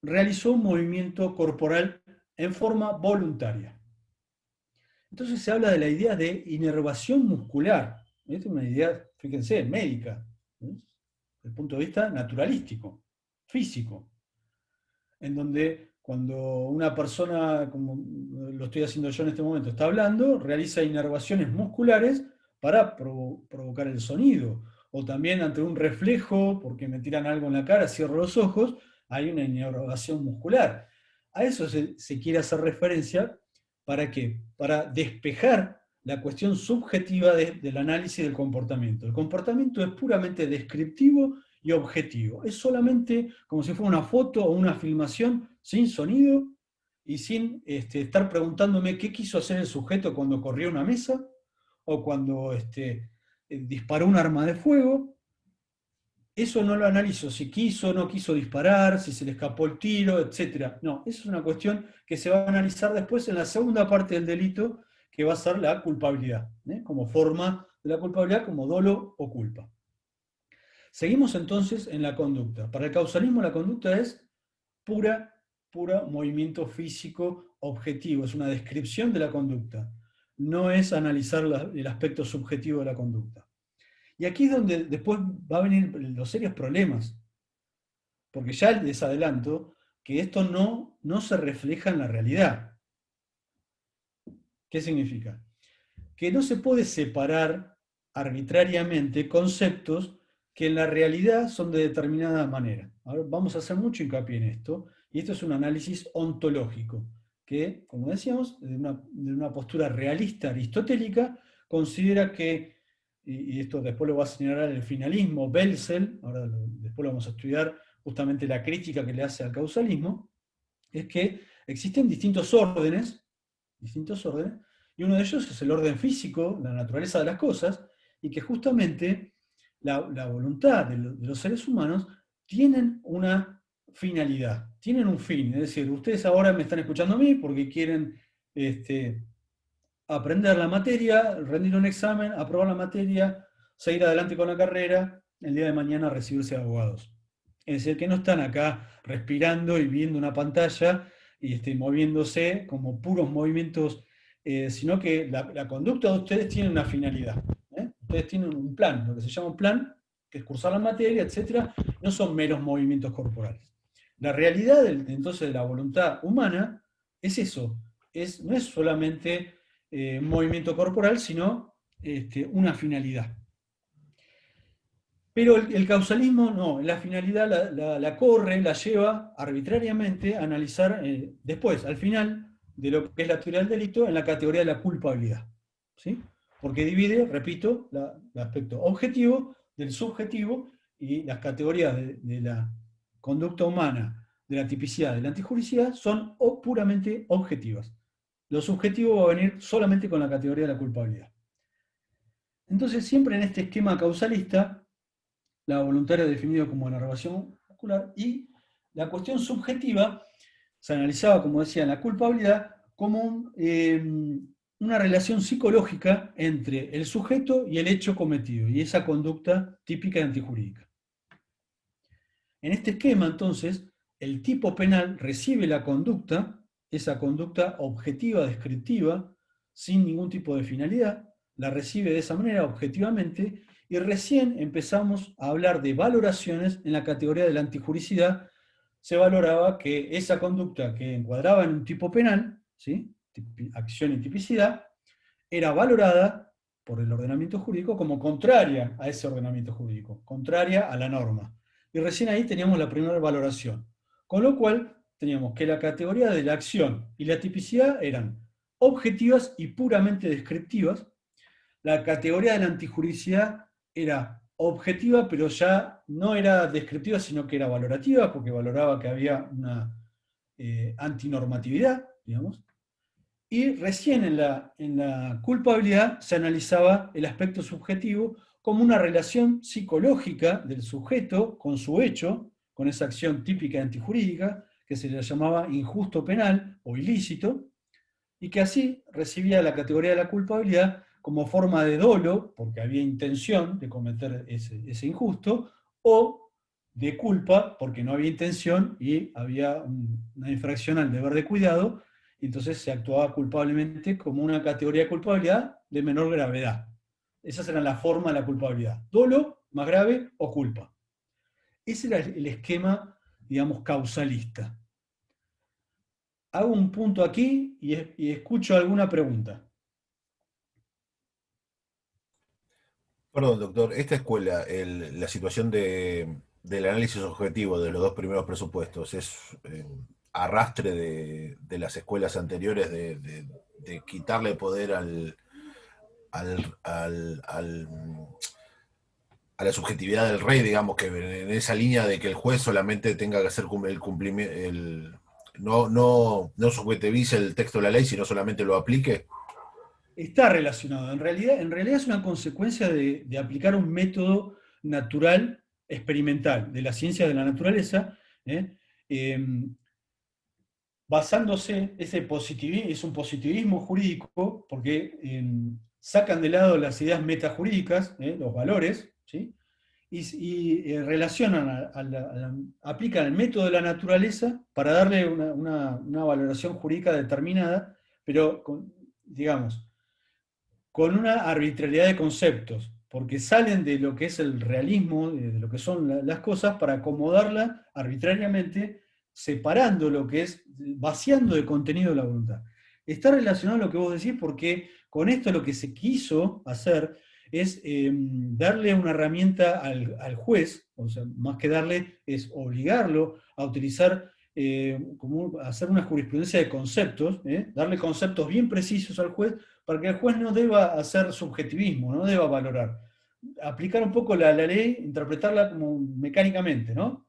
realizó un movimiento corporal en forma voluntaria. Entonces se habla de la idea de inervación muscular. Esta es una idea, fíjense, médica, desde el punto de vista naturalístico, físico, en donde cuando una persona, como lo estoy haciendo yo en este momento, está hablando, realiza inervaciones musculares para provocar el sonido. O también ante un reflejo, porque me tiran algo en la cara, cierro los ojos, hay una inervación muscular. A eso se quiere hacer referencia. ¿Para qué? Para despejar la cuestión subjetiva del análisis del comportamiento. El comportamiento es puramente descriptivo y objetivo. Es solamente como si fuera una foto o una filmación sin sonido y sin estar preguntándome qué quiso hacer el sujeto cuando corrió una mesa o cuando disparó un arma de fuego. Eso no lo analizo, si quiso o no quiso disparar, si se le escapó el tiro, etc. No, eso es una cuestión que se va a analizar después en la segunda parte del delito, que va a ser la culpabilidad, como forma de la culpabilidad, como dolo o culpa. Seguimos entonces en la conducta. Para el causalismo la conducta es pura movimiento físico objetivo, es una descripción de la conducta, no es analizar el aspecto subjetivo de la conducta. Y aquí es donde después va a venir los serios problemas, porque ya les adelanto que esto no se refleja en la realidad. ¿Qué significa? Que no se puede separar arbitrariamente conceptos que en la realidad son de determinada manera. Ahora vamos a hacer mucho hincapié en esto, y esto es un análisis ontológico, que, como decíamos, de una postura realista aristotélica, considera que y esto después lo va a señalar el finalismo, Belzel, ahora después lo vamos a estudiar, justamente la crítica que le hace al causalismo, es que existen distintos órdenes, y uno de ellos es el orden físico, la naturaleza de las cosas, y que justamente la voluntad de los seres humanos tienen una finalidad, tienen un fin. Es decir, ustedes ahora me están escuchando a mí porque quieren aprender la materia, rendir un examen, aprobar la materia, seguir adelante con la carrera, el día de mañana recibirse de abogados. Es decir, que no están acá respirando y viendo una pantalla y moviéndose como puros movimientos, sino que la conducta de ustedes tiene una finalidad. Ustedes tienen un plan, lo que se llama un plan, que es cursar la materia, etc. No son meros movimientos corporales. La realidad entonces de la voluntad humana es eso, no es solamente un movimiento corporal, sino una finalidad. Pero el causalismo no, la finalidad la corre, la lleva arbitrariamente a analizar después, al final, de lo que es la teoría del delito, en la categoría de la culpabilidad. ¿Sí? Porque divide, repito, el aspecto objetivo del subjetivo y las categorías de la conducta humana, de la tipicidad, de la antijuricidad, son puramente objetivas. Lo subjetivo va a venir solamente con la categoría de la culpabilidad. Entonces, siempre en este esquema causalista, la voluntad era definido como enervación muscular y la cuestión subjetiva se analizaba, como decía, en la culpabilidad como una relación psicológica entre el sujeto y el hecho cometido, y esa conducta típica y antijurídica. En este esquema, entonces, el tipo penal recibe la conducta, esa conducta objetiva, descriptiva, sin ningún tipo de finalidad, la recibe de esa manera, objetivamente, y recién empezamos a hablar de valoraciones en la categoría de la antijuricidad. Se valoraba que esa conducta que encuadraba en un tipo penal, ¿sí? Acción y tipicidad, era valorada por el ordenamiento jurídico como contraria a ese ordenamiento jurídico, contraria a la norma. Y recién ahí teníamos la primera valoración. Con lo cual, teníamos que la categoría de la acción y la tipicidad eran objetivas y puramente descriptivas. La categoría de la antijuridicidad era objetiva, pero ya no era descriptiva, sino que era valorativa, porque valoraba que había una antinormatividad, digamos. Y recién en la culpabilidad se analizaba el aspecto subjetivo como una relación psicológica del sujeto con su hecho, con esa acción típica y antijurídica, que se le llamaba injusto penal o ilícito, y que así recibía la categoría de la culpabilidad como forma de dolo, porque había intención de cometer ese injusto, o de culpa, porque no había intención y había una infracción al deber de cuidado, y entonces se actuaba culpablemente como una categoría de culpabilidad de menor gravedad. Esas eran las formas de la culpabilidad. Dolo, más grave, o culpa. Ese era el esquema, digamos, causalista. Hago un punto aquí y escucho alguna pregunta. Perdón, doctor, esta escuela, la situación del análisis objetivo de los dos primeros presupuestos, ¿es arrastre de las escuelas anteriores de quitarle poder a la subjetividad del rey, digamos, que en esa línea de que el juez solamente tenga que hacer el cumplimiento, no subjetivice el texto de la ley, sino solamente lo aplique? Está relacionado. En realidad es una consecuencia de aplicar un método natural experimental de la ciencia de la naturaleza, basándose, es un positivismo jurídico, porque sacan de lado las ideas metajurídicas, los valores, ¿sí? y relacionan, aplican el método de la naturaleza para darle una valoración jurídica determinada, pero digamos, con una arbitrariedad de conceptos, porque salen de lo que es el realismo, de lo que son las cosas, para acomodarla arbitrariamente, separando lo que es, vaciando de contenido la voluntad. Está relacionado a lo que vos decís, porque con esto lo que se quiso hacer es darle una herramienta al juez, o sea, más que darle, es obligarlo a utilizar, hacer una jurisprudencia de conceptos, darle conceptos bien precisos al juez, para que el juez no deba hacer subjetivismo, no deba valorar, aplicar un poco la ley, interpretarla como mecánicamente, ¿no?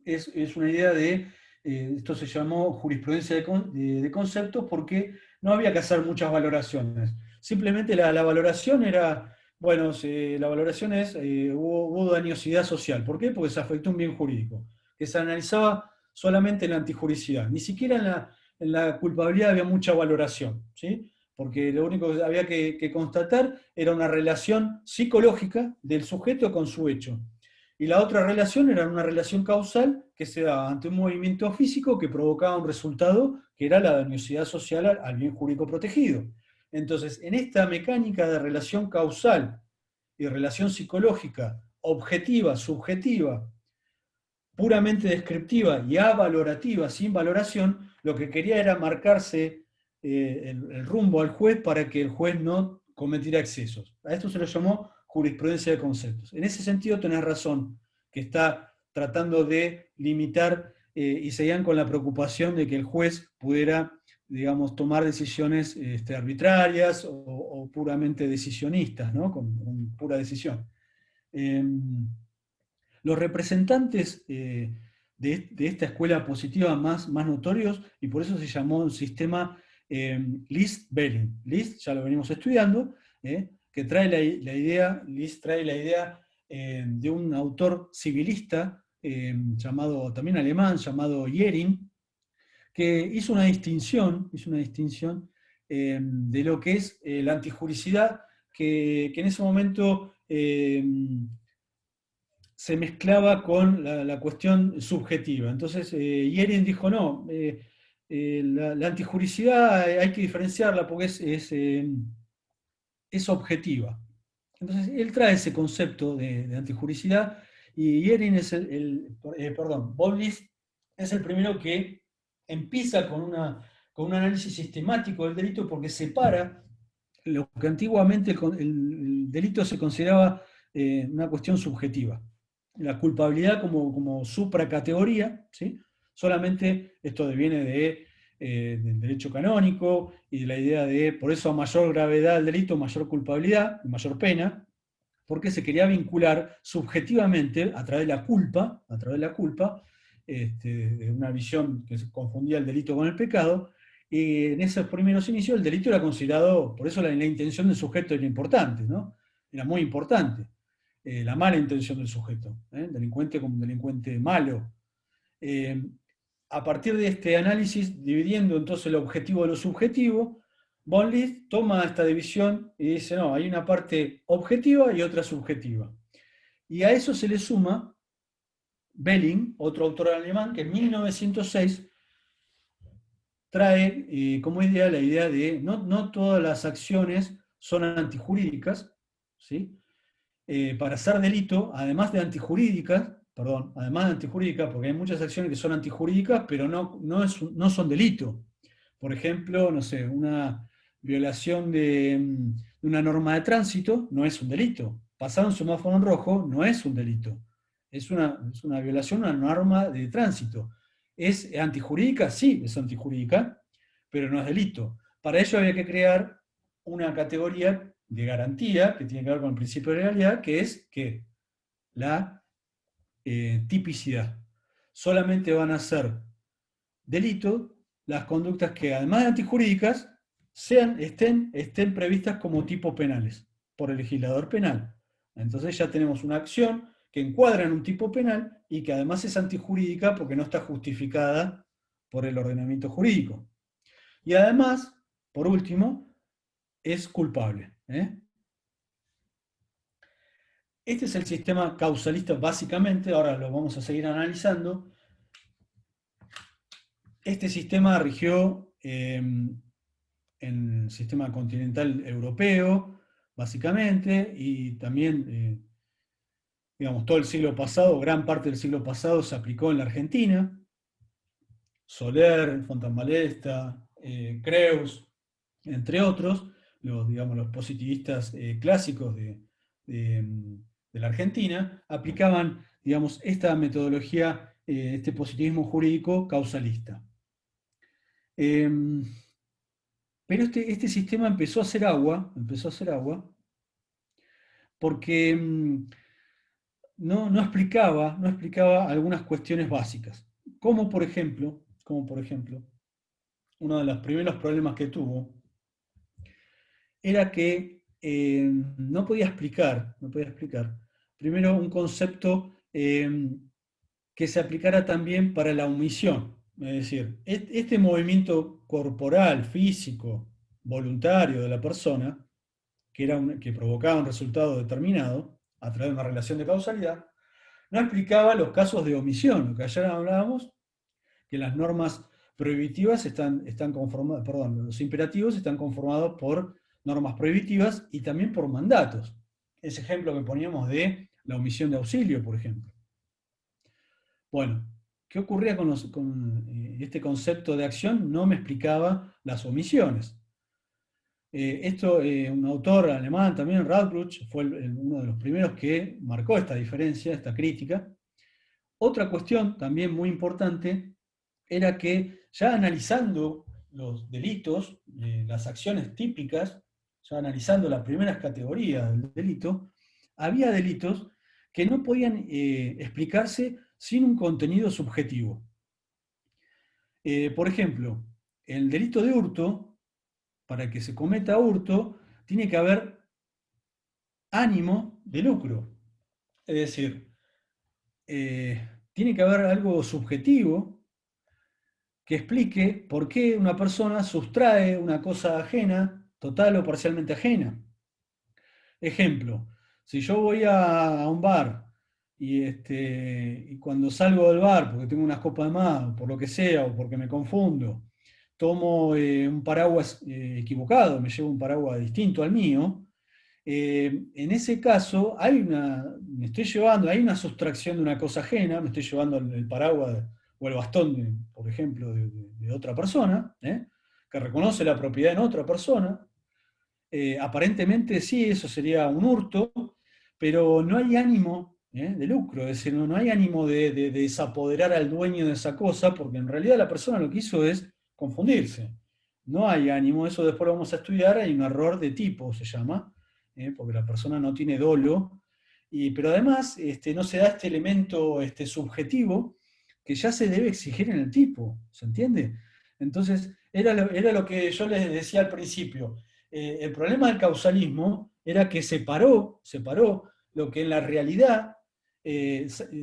Es una idea de, esto se llamó jurisprudencia de conceptos porque no había que hacer muchas valoraciones. Simplemente la valoración era, bueno, la valoración es, hubo dañosidad social. ¿Por qué? Porque se afectó un bien jurídico, que se analizaba solamente en la antijuricidad. Ni siquiera en la culpabilidad había mucha valoración, ¿sí? Porque lo único que había que constatar era una relación psicológica del sujeto con su hecho. Y la otra relación era una relación causal que se daba ante un movimiento físico que provocaba un resultado que era la dañosidad social al bien jurídico protegido. Entonces, en esta mecánica de relación causal y relación psicológica, objetiva, subjetiva, puramente descriptiva y avalorativa, sin valoración, lo que quería era marcarse el rumbo al juez para que el juez no cometiera excesos. A esto se lo llamó jurisprudencia de conceptos. En ese sentido tenés razón, que está tratando de limitar y seguían con la preocupación de que el juez pudiera, digamos, tomar decisiones arbitrarias o puramente decisionistas, ¿no? Con pura decisión. Los representantes de esta escuela positiva más notorios, y por eso se llamó un sistema List-Belling. List, ya lo venimos estudiando, que trae la idea, List trae la idea de un autor civilista, llamado, también alemán, llamado Jering, que hizo una distinción de lo que es la antijuricidad, que en ese momento se mezclaba con la cuestión subjetiva. Entonces, Jering dijo, no, la antijuricidad hay que diferenciarla porque es objetiva. Entonces, él trae ese concepto de antijuricidad y Jering es von List es el primero que empieza con un análisis sistemático del delito porque separa lo que antiguamente el delito se consideraba una cuestión subjetiva. La culpabilidad como supracategoría, ¿sí? Solamente esto viene del derecho canónico y de la idea de, por eso a mayor gravedad del delito, mayor culpabilidad, mayor pena, porque se quería vincular subjetivamente a través de la culpa, de una visión que se confundía el delito con el pecado, y en esos primeros inicios el delito era considerado, por eso la intención del sujeto era importante, ¿no? Era muy importante. La mala intención del sujeto, delincuente como un delincuente malo. A partir de este análisis, dividiendo entonces lo objetivo de lo subjetivo, von List toma esta división y dice, no, hay una parte objetiva y otra subjetiva. Y a eso se le suma Belling, otro autor alemán, que en 1906 trae como idea la idea de no todas las acciones son antijurídicas, ¿sí? Para ser delito, además de antijurídicas, porque hay muchas acciones que son antijurídicas, pero no son delito. Por ejemplo, no sé, una violación de una norma de tránsito no es un delito. Pasar un semáforo en rojo no es un delito. Es una violación a una norma de tránsito. ¿Es antijurídica? Sí, es antijurídica, pero no es delito. Para ello había que crear una categoría de garantía que tiene que ver con el principio de legalidad, que es que la tipicidad. Solamente van a ser delito las conductas que, además de antijurídicas, estén previstas como tipo penales por el legislador penal. Entonces ya tenemos una acción que encuadra en un tipo penal y que además es antijurídica porque no está justificada por el ordenamiento jurídico. Y además, por último, es culpable. Este es el sistema causalista básicamente, ahora lo vamos a seguir analizando. Este sistema rigió en el sistema continental europeo, básicamente, y también, digamos, todo el siglo pasado, gran parte del siglo pasado se aplicó en la Argentina. Soler, Fontainebleau, Creus, entre otros, los positivistas clásicos de la Argentina, aplicaban, digamos, esta metodología, este positivismo jurídico causalista. Pero este sistema empezó a hacer agua porque no explicaba algunas cuestiones básicas. Como por ejemplo, uno de los primeros problemas que tuvo era que no podía explicar, primero un concepto que se aplicara también para la omisión. Es decir, este movimiento corporal, físico, voluntario de la persona, que provocaba un resultado determinado a través de una relación de causalidad, no explicaba los casos de omisión, lo que ayer hablábamos, que las normas prohibitivas están conformadas, perdón, los imperativos están conformados por normas prohibitivas y también por mandatos. Ese ejemplo que poníamos de la omisión de auxilio, por ejemplo. Bueno, ¿qué ocurría con este concepto de acción? No me explicaba las omisiones. Un autor alemán también, Radbruch, fue uno de los primeros que marcó esta diferencia, esta crítica. Otra cuestión también muy importante era que ya analizando los delitos, las acciones típicas, ya analizando las primeras categorías del delito, había delitos que no podían explicarse sin un contenido subjetivo. Por ejemplo, el delito de hurto, para que se cometa hurto, tiene que haber ánimo de lucro. Es decir, tiene que haber algo subjetivo que explique por qué una persona sustrae una cosa ajena, total o parcialmente ajena. Ejemplo, si yo voy a un bar y cuando salgo del bar, porque tengo unas copas de más, o por lo que sea, o porque me confundo, tomo un paraguas equivocado, me llevo un paraguas distinto al mío, en ese caso hay una sustracción de una cosa ajena, me estoy llevando el paraguas o el bastón, por ejemplo, de otra persona, que reconoce la propiedad en otra persona. Aparentemente sí, eso sería un hurto, pero no hay ánimo de lucro, es decir, no hay ánimo de desapoderar al dueño de esa cosa, porque en realidad la persona lo que hizo es confundirse. No hay ánimo, eso después lo vamos a estudiar, hay un error de tipo, se llama, porque la persona no tiene dolo, pero además no se da este elemento subjetivo que ya se debe exigir en el tipo, ¿se entiende? Entonces, era lo que yo les decía al principio. El problema del causalismo era que separó lo que en la realidad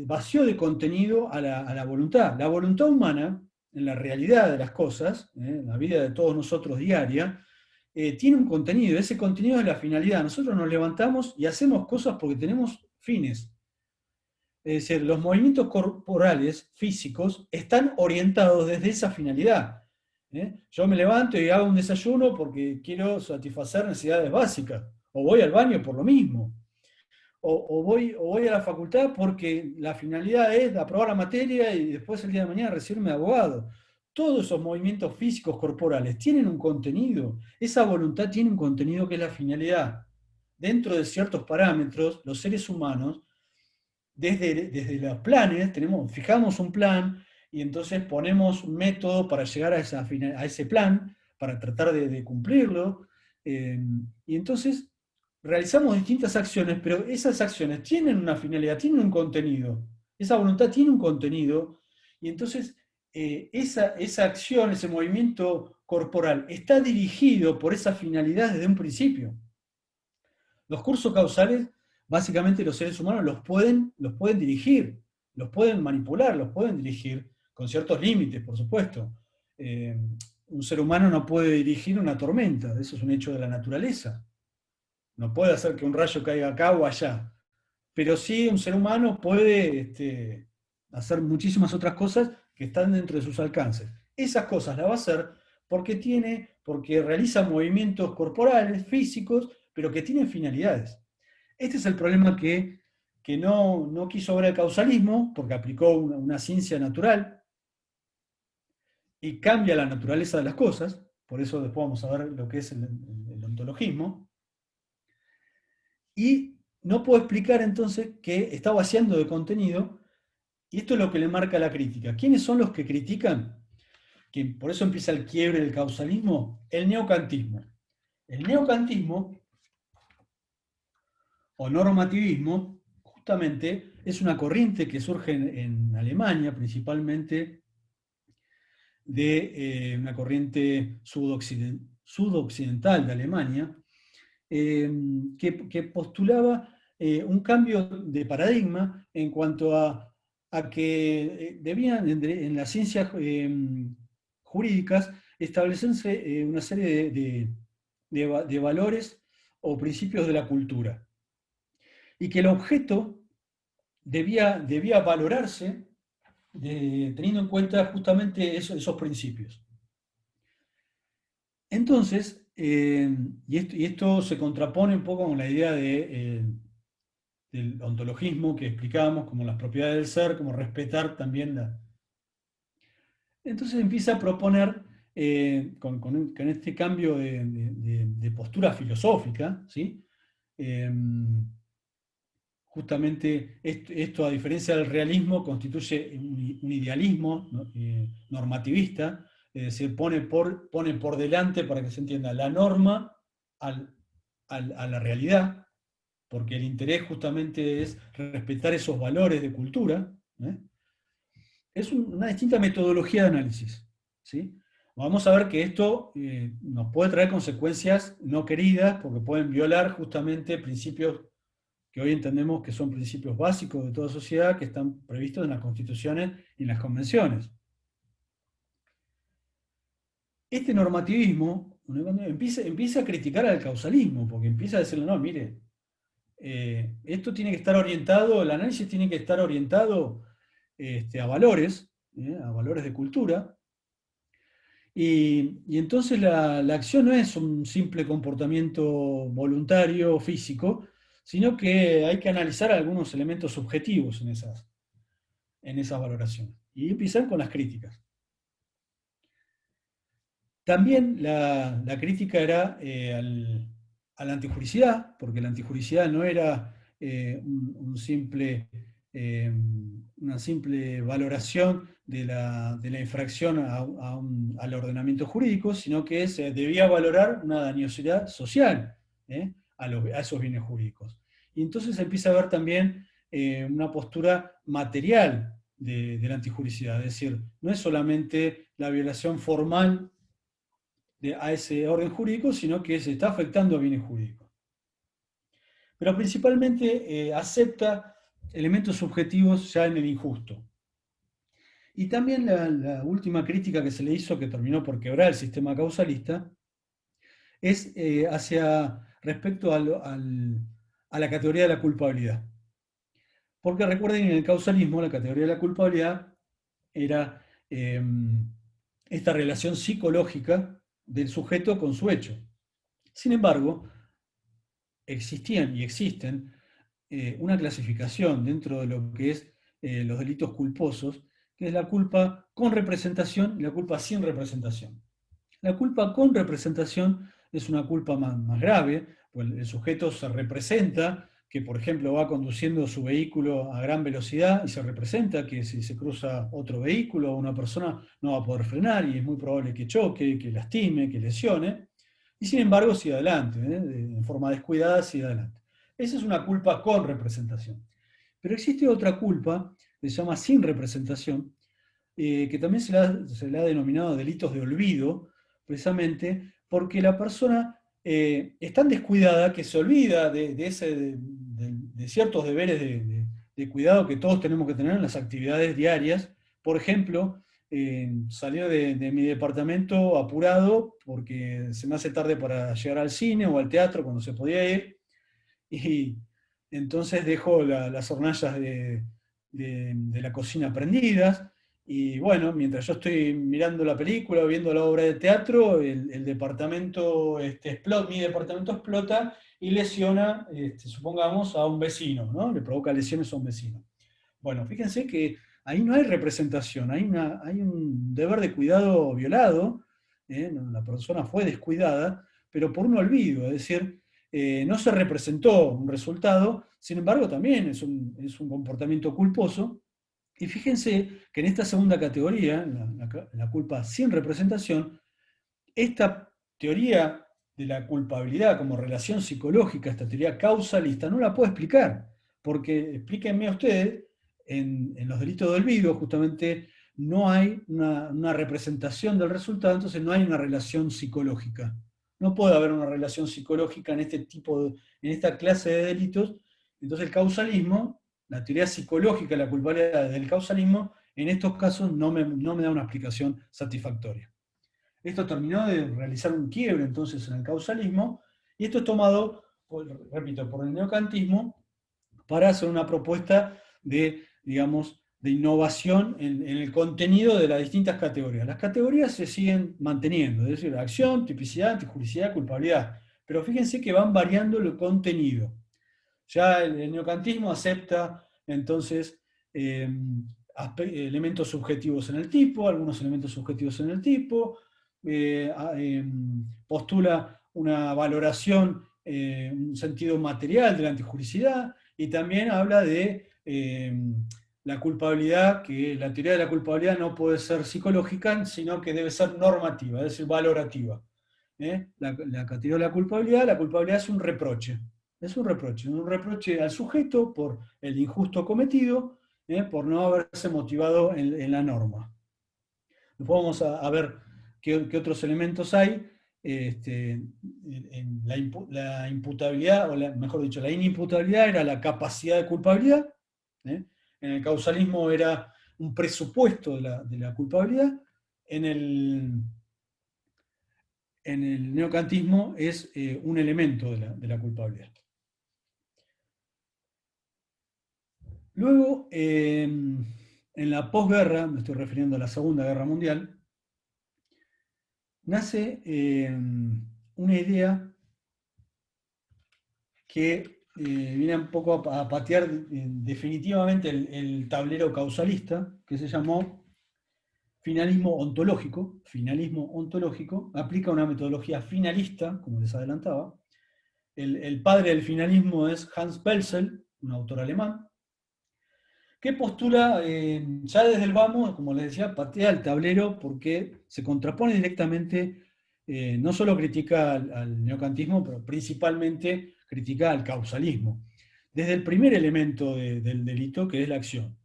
vació de contenido a la voluntad. La voluntad humana, en la realidad de las cosas, en la vida de todos nosotros diaria, tiene un contenido, ese contenido es la finalidad. Nosotros nos levantamos y hacemos cosas porque tenemos fines. Es decir, los movimientos corporales, físicos, están orientados desde esa finalidad. Yo me levanto y hago un desayuno porque quiero satisfacer necesidades básicas, o voy al baño por lo mismo, o voy a la facultad porque la finalidad es aprobar la materia y después el día de mañana recibirme de abogado. Todos esos movimientos físicos corporales tienen un contenido, esa voluntad tiene un contenido que es la finalidad. Dentro de ciertos parámetros, los seres humanos, desde los planes, fijamos un plan, y entonces ponemos un método para llegar a ese plan, para tratar de cumplirlo, y entonces realizamos distintas acciones, pero esas acciones tienen una finalidad, tienen un contenido, esa voluntad tiene un contenido, y entonces esa acción, ese movimiento corporal, está dirigido por esa finalidad desde un principio. Los cursos causales, básicamente los seres humanos los pueden dirigir, los pueden manipular, los pueden dirigir, con ciertos límites, por supuesto. Un ser humano no puede dirigir una tormenta, eso es un hecho de la naturaleza. No puede hacer que un rayo caiga acá o allá. Pero sí un ser humano puede hacer muchísimas otras cosas que están dentro de sus alcances. Esas cosas las va a hacer porque realiza movimientos corporales, físicos, pero que tienen finalidades. Este es el problema que no quiso ver el causalismo, porque aplicó una ciencia natural y cambia la naturaleza de las cosas, por eso después vamos a ver lo que es el ontologismo, y no puedo explicar entonces que está vaciando de contenido, y esto es lo que le marca la crítica. ¿Quiénes son los que critican? Que por eso empieza el quiebre del causalismo, el neocantismo. El neocantismo o normativismo, justamente es una corriente que surge en Alemania, principalmente de una corriente sudoccidental de Alemania, que postulaba un cambio de paradigma en cuanto a que debían en las ciencias jurídicas establecerse una serie de valores o principios de la cultura, y que el objeto debía valorarse teniendo en cuenta justamente esos principios. Entonces, y esto se contrapone un poco con la idea del ontologismo que explicábamos, como las propiedades del ser, como respetar también la... Entonces empieza a proponer, con este cambio de postura filosófica, ¿sí? Justamente esto, a diferencia del realismo, constituye un idealismo, ¿no? Normativista, es decir, pone por delante, para que se entienda, la norma a la realidad, porque el interés justamente es respetar esos valores de cultura. Es una distinta metodología de análisis, ¿sí? Vamos a ver que esto nos puede traer consecuencias no queridas, porque pueden violar justamente principios que hoy entendemos que son principios básicos de toda sociedad, que están previstos en las constituciones y en las convenciones. Este normativismo empieza a criticar al causalismo, porque empieza a decirle, no, mire, esto tiene que estar orientado, el análisis tiene que estar orientado a valores de cultura, y entonces la acción no es un simple comportamiento voluntario, físico, sino que hay que analizar algunos elementos subjetivos en esas valoraciones. Y empiezan con las críticas. También la crítica era a la antijuricidad, porque la antijuricidad no era una simple valoración de la infracción al ordenamiento jurídico, sino que se debía valorar una dañosidad social a esos bienes jurídicos. Y entonces se empieza a ver también una postura material de la antijuricidad, es decir, no es solamente la violación formal a ese orden jurídico, sino que se está afectando a bienes jurídicos. Pero principalmente acepta elementos subjetivos ya en el injusto. Y también la última crítica que se le hizo, que terminó por quebrar el sistema causalista, es respecto a la categoría de la culpabilidad. Porque recuerden, en el causalismo la categoría de la culpabilidad era esta relación psicológica del sujeto con su hecho. Sin embargo, existían y existen una clasificación dentro de lo que es los delitos culposos, que es la culpa con representación y la culpa sin representación. La culpa con representación es una culpa más grave, pues el sujeto se representa que, por ejemplo, va conduciendo su vehículo a gran velocidad y se representa que si se cruza otro vehículo o una persona no va a poder frenar y es muy probable que choque, que lastime, que lesione, y sin embargo sigue adelante, en forma descuidada sigue adelante. Esa es una culpa con representación. Pero existe otra culpa, que se llama sin representación, que también se le ha denominado delitos de olvido, precisamente porque la persona es tan descuidada que se olvida de ciertos deberes de cuidado que todos tenemos que tener en las actividades diarias. Por ejemplo, salir de mi departamento apurado porque se me hace tarde para llegar al cine o al teatro cuando se podía ir, y entonces dejo las hornallas de la cocina prendidas. Y bueno, mientras yo estoy mirando la película o viendo la obra de teatro, el departamento explota, mi departamento explota y lesiona, supongamos, a un vecino, ¿no? Le provoca lesiones a un vecino. Bueno, fíjense que ahí no hay representación, hay un deber de cuidado violado, la persona fue descuidada, pero por un olvido, es decir, no se representó un resultado, sin embargo también es un comportamiento culposo. Y fíjense que en esta segunda categoría, la culpa sin representación, esta teoría de la culpabilidad como relación psicológica, esta teoría causalista, no la puedo explicar, porque explíquenme ustedes, en los delitos del vidrio justamente no hay una representación del resultado, entonces no hay una relación psicológica. No puede haber una relación psicológica en en esta clase de delitos. Entonces el causalismo, la teoría psicológica de la culpabilidad del causalismo, en estos casos no me da una explicación satisfactoria. Esto terminó de realizar un quiebre entonces en el causalismo, y esto es tomado, repito, por el neocantismo para hacer una propuesta de, digamos, de innovación en el contenido de las distintas categorías. Las categorías se siguen manteniendo, es decir, acción, tipicidad, antijuricidad, culpabilidad, pero fíjense que van variando el contenido. Ya el neocantismo acepta entonces elementos subjetivos en el tipo, algunos elementos subjetivos en el tipo, postula una valoración, un sentido material de la antijuricidad, y también habla de la culpabilidad, que la teoría de la culpabilidad no puede ser psicológica, sino que debe ser normativa, es decir, valorativa. La categoría de la culpabilidad es un reproche. Es un reproche al sujeto por el injusto cometido, por no haberse motivado en la norma. Después vamos a ver qué otros elementos hay. En la imputabilidad, mejor dicho, la inimputabilidad era la capacidad de culpabilidad. En el causalismo era un presupuesto de la culpabilidad. En el neocantismo es un elemento de la culpabilidad. Luego, en la posguerra, me estoy refiriendo a la Segunda Guerra Mundial, nace una idea que viene un poco a patear definitivamente el tablero causalista, que se llamó finalismo ontológico. Finalismo ontológico aplica una metodología finalista, como les adelantaba. El padre del finalismo es Hans Belzel, un autor alemán, que postula, ya desde el vamos, como les decía, patea el tablero porque se contrapone directamente, no solo critica al neocantismo, pero principalmente critica al causalismo, desde el primer elemento del delito, que es la acción.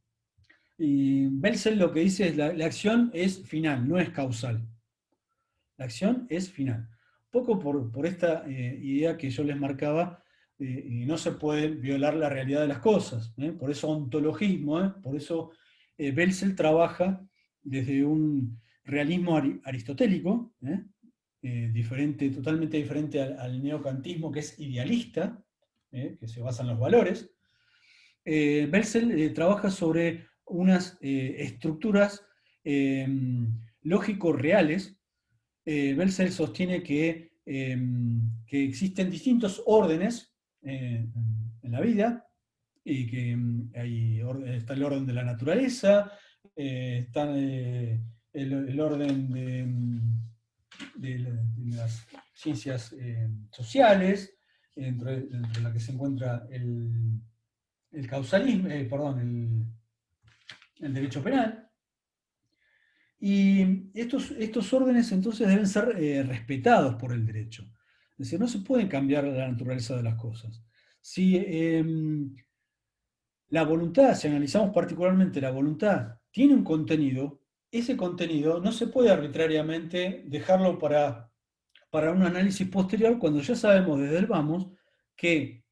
Y Belzel lo que dice es la acción es final, no es causal. La acción es final. Poco por esta idea que yo les marcaba, y no se puede violar la realidad de las cosas. Por eso ontologismo, por eso Belzel trabaja desde un realismo aristotélico, totalmente diferente al neocantismo, que es idealista, que se basa en los valores. Belzel trabaja sobre unas estructuras lógico-reales. Belzel sostiene que existen distintos órdenes en la vida, y que está el orden de la naturaleza, está el orden de las ciencias sociales, entre la que se encuentra el causalismo, el derecho penal. Y estos órdenes entonces deben ser respetados por el derecho. Es decir, no se puede cambiar la naturaleza de las cosas. Si la voluntad, si analizamos particularmente la voluntad, tiene un contenido, ese contenido no se puede arbitrariamente dejarlo para un análisis posterior, cuando ya sabemos desde el vamos que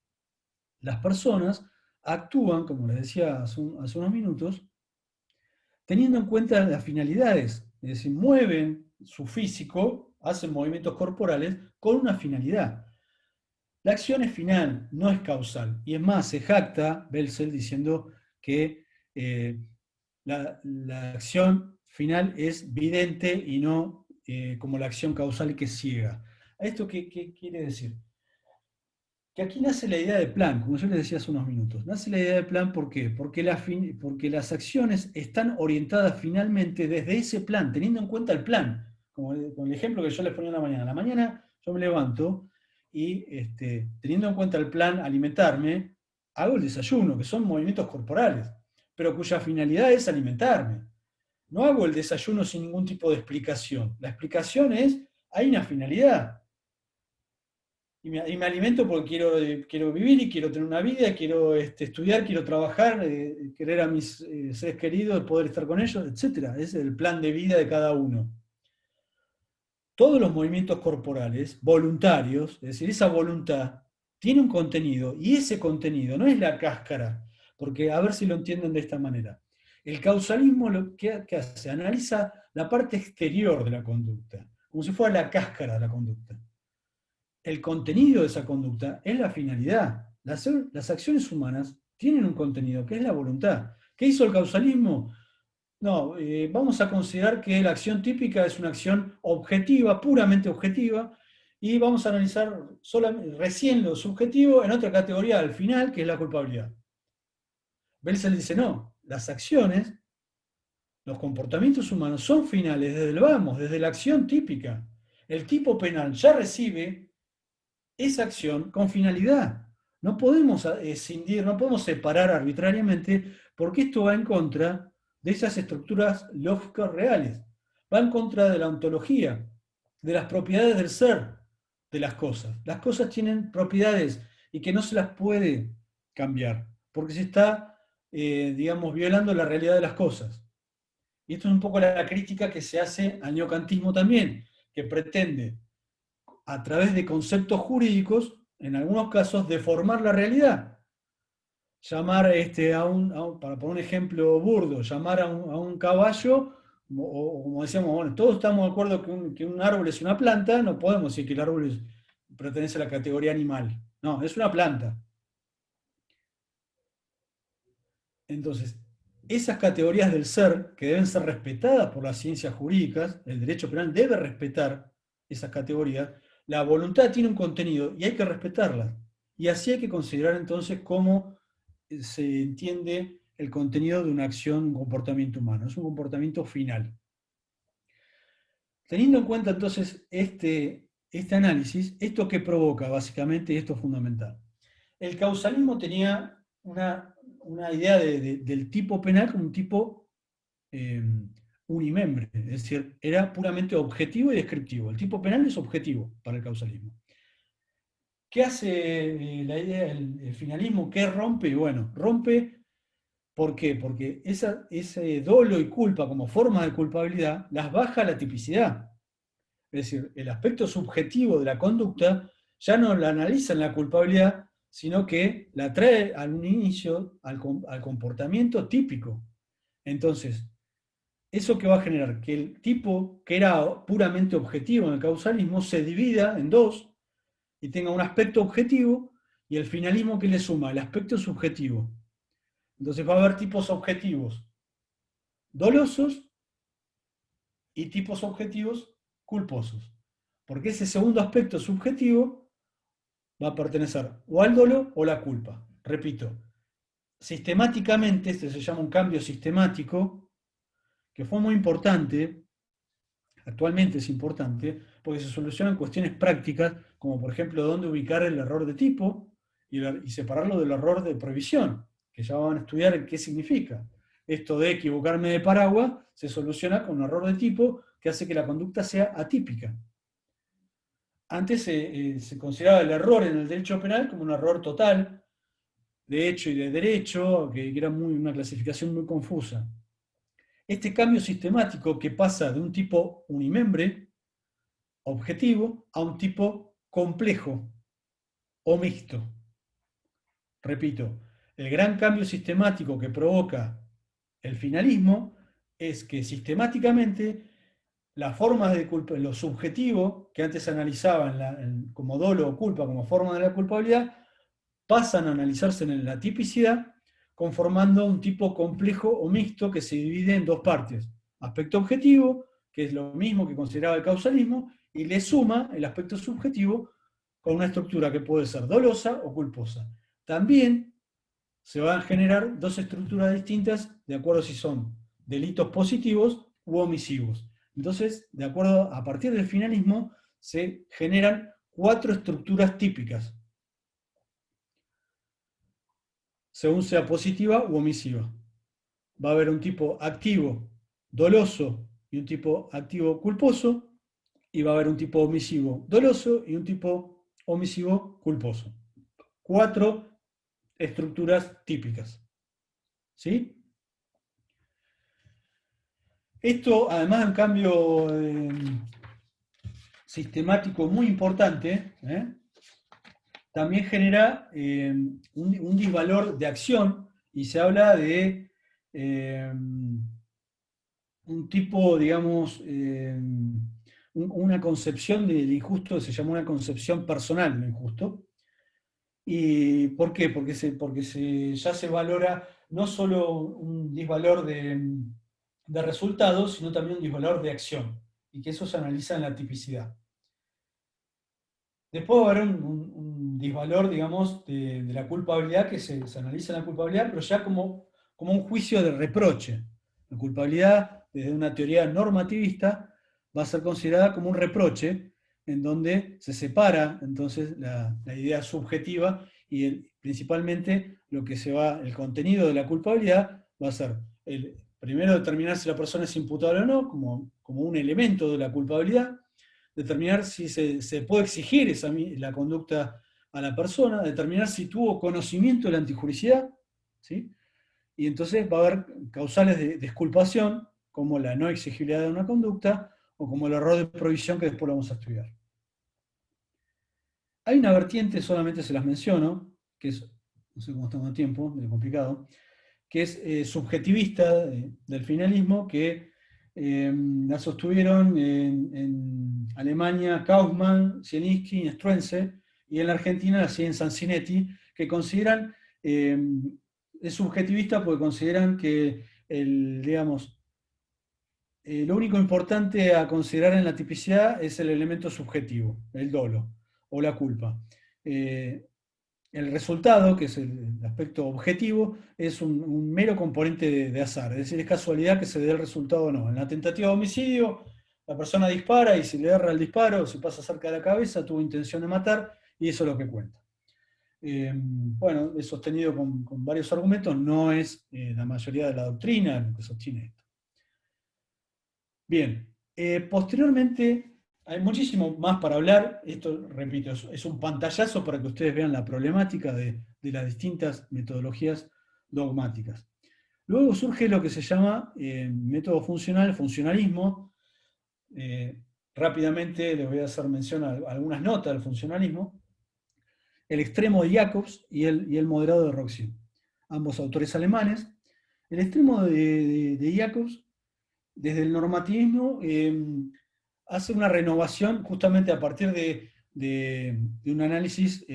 las personas actúan, como les decía hace unos minutos, teniendo en cuenta las finalidades, es decir, mueven su físico, hacen movimientos corporales con una finalidad. La acción es final, no es causal. Y es más, se jacta Belzel diciendo que la acción final es vidente y no como la acción causal que es ciega. ¿Esto qué quiere decir? Que aquí nace la idea de plan, como yo les decía hace unos minutos. Nace la idea de plan, ¿por qué? Porque las acciones están orientadas finalmente desde ese plan, teniendo en cuenta el plan. Como el ejemplo que yo les ponía en la mañana. A la mañana yo me levanto y teniendo en cuenta el plan alimentarme, hago el desayuno, que son movimientos corporales, pero cuya finalidad es alimentarme. No hago el desayuno sin ningún tipo de explicación. La explicación es, hay una finalidad. y me alimento porque quiero vivir y quiero tener una vida, quiero estudiar, quiero trabajar, querer a mis seres queridos, poder estar con ellos, etc. Ese es el plan de vida de cada uno. Todos los movimientos corporales, voluntarios, es decir, esa voluntad, tiene un contenido, y ese contenido no es la cáscara, porque a ver si lo entienden de esta manera. El causalismo lo que hace, analiza la parte exterior de la conducta, como si fuera la cáscara de la conducta. El contenido de esa conducta es la finalidad. Las acciones humanas tienen un contenido, que es la voluntad. ¿Qué hizo el causalismo? No, vamos a considerar que la acción típica es una acción objetiva, puramente objetiva, y vamos a analizar recién lo subjetivo en otra categoría al final, que es la culpabilidad. Belzel dice, no, las acciones, los comportamientos humanos son finales desde el vamos, desde la acción típica. El tipo penal ya recibe esa acción con finalidad. No podemos escindir, no podemos separar arbitrariamente, porque esto va en contra de esas estructuras lógicas reales. Va en contra de la ontología, de las propiedades del ser de las cosas. Las cosas tienen propiedades y que no se las puede cambiar, porque se está, digamos, violando la realidad de las cosas. Y esto es un poco la crítica que se hace al neocantismo también, que pretende, a través de conceptos jurídicos, en algunos casos, deformar la realidad. Llamar para poner un ejemplo burdo, llamar a un caballo, o como decíamos, bueno, todos estamos de acuerdo que un árbol es una planta, no podemos decir que el árbol pertenece a la categoría animal. No, es una planta. Entonces, esas categorías del ser, que deben ser respetadas por las ciencias jurídicas, el derecho penal debe respetar esas categorías, la voluntad tiene un contenido y hay que respetarla. Y así hay que considerar entonces cómo se entiende el contenido de una acción, un comportamiento humano. Es un comportamiento final. Teniendo en cuenta entonces este análisis, ¿esto qué provoca básicamente? Y esto es fundamental. El causalismo tenía una idea del tipo penal como un tipo unimembre, es decir, era puramente objetivo y descriptivo. El tipo penal es objetivo para el causalismo. ¿Qué hace la idea, el finalismo? ¿Qué rompe? Bueno, rompe, ¿por qué? Porque ese dolo y culpa como forma de culpabilidad las baja a la tipicidad. Es decir, el aspecto subjetivo de la conducta ya no la analiza en la culpabilidad, sino que la trae al inicio, al comportamiento típico. Entonces, ¿eso que va a generar? Que el tipo que era puramente objetivo en el causalismo se divida en dos y tenga un aspecto objetivo y el finalismo que le suma el aspecto subjetivo. Entonces va a haber tipos objetivos dolosos y tipos objetivos culposos. Porque ese segundo aspecto subjetivo va a pertenecer o al dolo o la culpa. Repito, sistemáticamente, este se llama un cambio sistemático, que fue muy importante, actualmente es importante, porque se solucionan cuestiones prácticas, como por ejemplo dónde ubicar el error de tipo y separarlo del error de previsión, que ya van a estudiar qué significa. Esto de equivocarme de paraguas se soluciona con un error de tipo que hace que la conducta sea atípica. Antes se consideraba el error en el derecho penal como un error total, de hecho y de derecho, que era una clasificación muy confusa. Este cambio sistemático que pasa de un tipo unimembre, objetivo, a un tipo complejo o mixto. Repito, el gran cambio sistemático que provoca el finalismo es que sistemáticamente las formas de culpa, lo subjetivo que antes se analizaban como dolo o culpa como forma de la culpabilidad, pasan a analizarse en la tipicidad, conformando un tipo complejo o mixto que se divide en dos partes. Aspecto objetivo, que es lo mismo que consideraba el causalismo, y le suma el aspecto subjetivo con una estructura que puede ser dolosa o culposa. También se van a generar dos estructuras distintas de acuerdo si son delitos positivos u omisivos. Entonces, de acuerdo, a partir del finalismo, se generan 4 estructuras típicas, según sea positiva u omisiva. Va a haber un tipo activo doloso y un tipo activo culposo, y va a haber un tipo omisivo doloso y un tipo omisivo, culposo. 4 estructuras típicas. ¿Sí? Esto, además de un cambio sistemático muy importante, también genera un disvalor de acción, y se habla de un tipo, digamos, una concepción del injusto que se llama una concepción personal del injusto. ¿Y por qué? Porque ya se valora no solo un disvalor de resultados, sino también un disvalor de acción, y que eso se analiza en la tipicidad. Después va a haber un disvalor, digamos, de la culpabilidad, que se analiza en la culpabilidad, pero ya como un juicio de reproche. La culpabilidad, desde una teoría normativista, va a ser considerada como un reproche, en donde se separa entonces la idea subjetiva y principalmente el contenido de la culpabilidad va a ser primero determinar si la persona es imputable o no, como un elemento de la culpabilidad, determinar si se puede exigir la conducta a la persona, determinar si tuvo conocimiento de la antijuricidad, ¿sí? Y entonces va a haber causales de exculpación, como la no exigibilidad de una conducta, o como el error de provisión, que después lo vamos a estudiar. Hay una vertiente, solamente se las menciono, que es, no sé cómo estamos de tiempo, medio complicado, que es subjetivista del finalismo, que la sostuvieron en Alemania Kaufmann, Zielinski y Struensee, y en la Argentina la siguen Sansinetti, que consideran, es subjetivista porque consideran que digamos, lo único importante a considerar en la tipicidad es el elemento subjetivo, el dolo o la culpa. El resultado, que es el aspecto objetivo, es un mero componente de azar, es decir, es casualidad que se dé el resultado o no. En la tentativa de homicidio, la persona dispara y si le erra el disparo, si pasa cerca de la cabeza, tuvo intención de matar, y eso es lo que cuenta. Bueno, es sostenido con varios argumentos, no es la mayoría de la doctrina lo que sostiene esto. Bien, posteriormente hay muchísimo más para hablar. Esto, repito, es un pantallazo para que ustedes vean la problemática de las distintas metodologías dogmáticas. Luego surge lo que se llama método funcional, funcionalismo. Rápidamente les voy a hacer mención a algunas notas del funcionalismo. El extremo de Jacobs y el moderado de Roxy, ambos autores alemanes. El extremo de Jacobs, desde el normativismo, hace una renovación justamente a partir de un análisis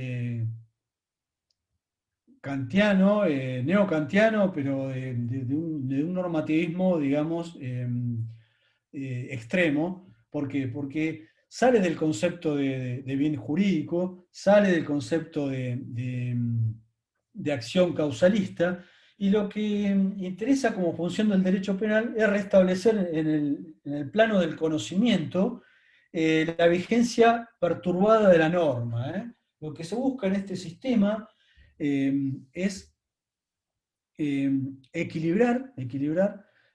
kantiano, neokantiano, pero de un normativismo, digamos, extremo. ¿Por qué? Porque sale del concepto de bien jurídico, sale del concepto de acción causalista, y lo que interesa como función del derecho penal es restablecer en el plano del conocimiento la vigencia perturbada de la norma. Lo que se busca en este sistema es equilibrar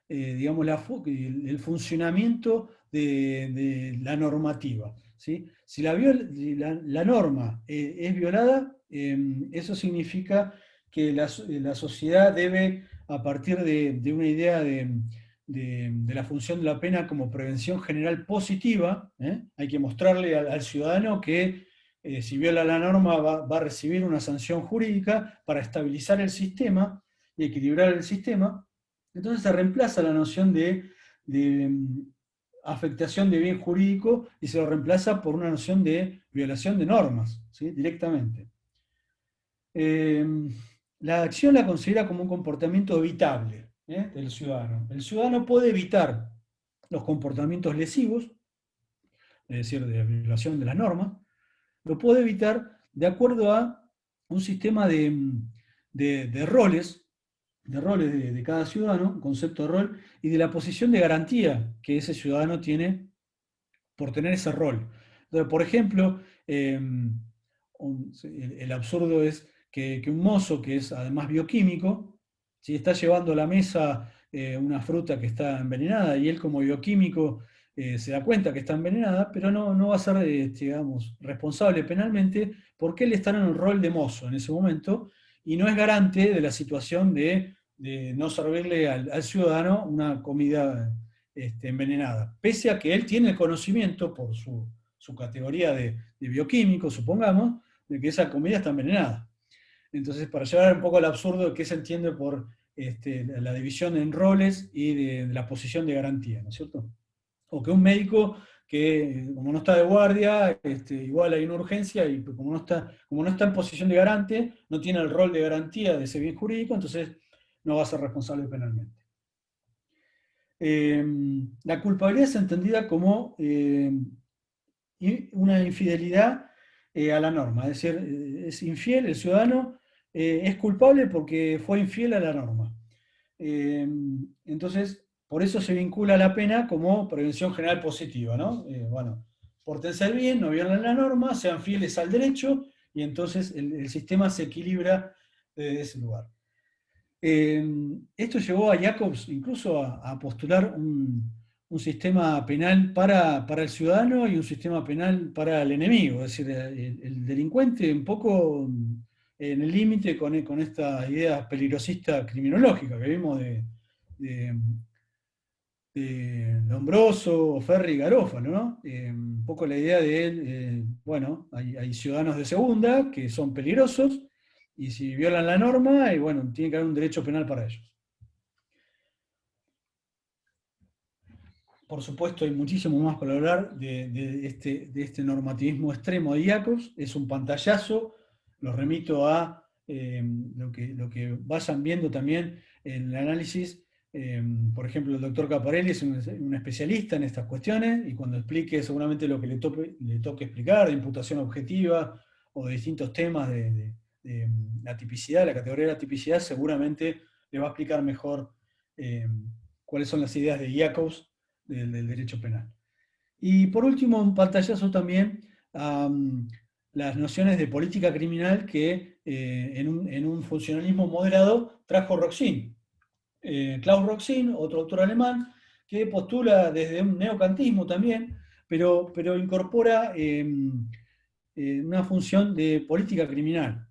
digamos, el funcionamiento de la normativa, ¿sí? Si la norma es violada, eso significa que la sociedad debe, a partir de una idea de la función de la pena como prevención general positiva, hay que mostrarle al ciudadano que si viola la norma va a recibir una sanción jurídica para estabilizar el sistema y equilibrar el sistema. Entonces se reemplaza la noción de afectación de bien jurídico y se lo reemplaza por una noción de violación de normas, ¿sí? Directamente. La acción la considera como un comportamiento evitable del ciudadano. El ciudadano puede evitar los comportamientos lesivos, es decir, de violación de las normas, lo puede evitar de acuerdo a un sistema de roles, de cada ciudadano, un concepto de rol, y de la posición de garantía que ese ciudadano tiene por tener ese rol. Entonces, por ejemplo, el absurdo es que un mozo, que es además bioquímico, si está llevando a la mesa una fruta que está envenenada, y él como bioquímico se da cuenta que está envenenada, pero no va a ser, digamos, responsable penalmente porque él está en el rol de mozo en ese momento y no es garante de la situación de no servirle al ciudadano una comida envenenada, pese a que él tiene el conocimiento por su categoría de bioquímico, supongamos, de que esa comida está envenenada. Entonces, para llevar un poco al absurdo de qué se entiende por la división en roles y de la posición de garantía, ¿no es cierto? O que un médico que, como no está de guardia, igual hay una urgencia y como no está en posición de garante, no tiene el rol de garantía de ese bien jurídico, entonces no va a ser responsable penalmente. La culpabilidad es entendida como una infidelidad a la norma, es decir, es infiel, el ciudadano es culpable porque fue infiel a la norma. Entonces, por eso se vincula la pena como prevención general positiva, ¿no? Bueno, pórtense bien, no violen la norma, sean fieles al derecho, y entonces el sistema se equilibra desde ese lugar. Esto llevó a Jacobs incluso a postular un sistema penal para el ciudadano y un sistema penal para el enemigo, es decir, el delincuente un poco en el límite con esta idea peligrosista criminológica que vimos de Lombroso, Ferri y Garófalo, ¿no? Un poco la idea de él, bueno, hay ciudadanos de segunda que son peligrosos y si violan la norma, bueno, tiene que haber un derecho penal para ellos. Por supuesto, hay muchísimo más para hablar de este normativismo extremo de Jacobs. Es un pantallazo, los remito a lo que vayan viendo también en el análisis. Por ejemplo, el doctor Caparelli es un especialista en estas cuestiones y cuando explique seguramente lo que le toque explicar de imputación objetiva o de distintos temas de la tipicidad, la categoría de la tipicidad, seguramente le va a explicar mejor cuáles son las ideas de Jacobs del derecho penal. Y por último, un pantallazo también a las nociones de política criminal que en un funcionalismo moderado trajo Roxin. Klaus Roxin, otro autor alemán, que postula desde un neocantismo también, pero incorpora una función de política criminal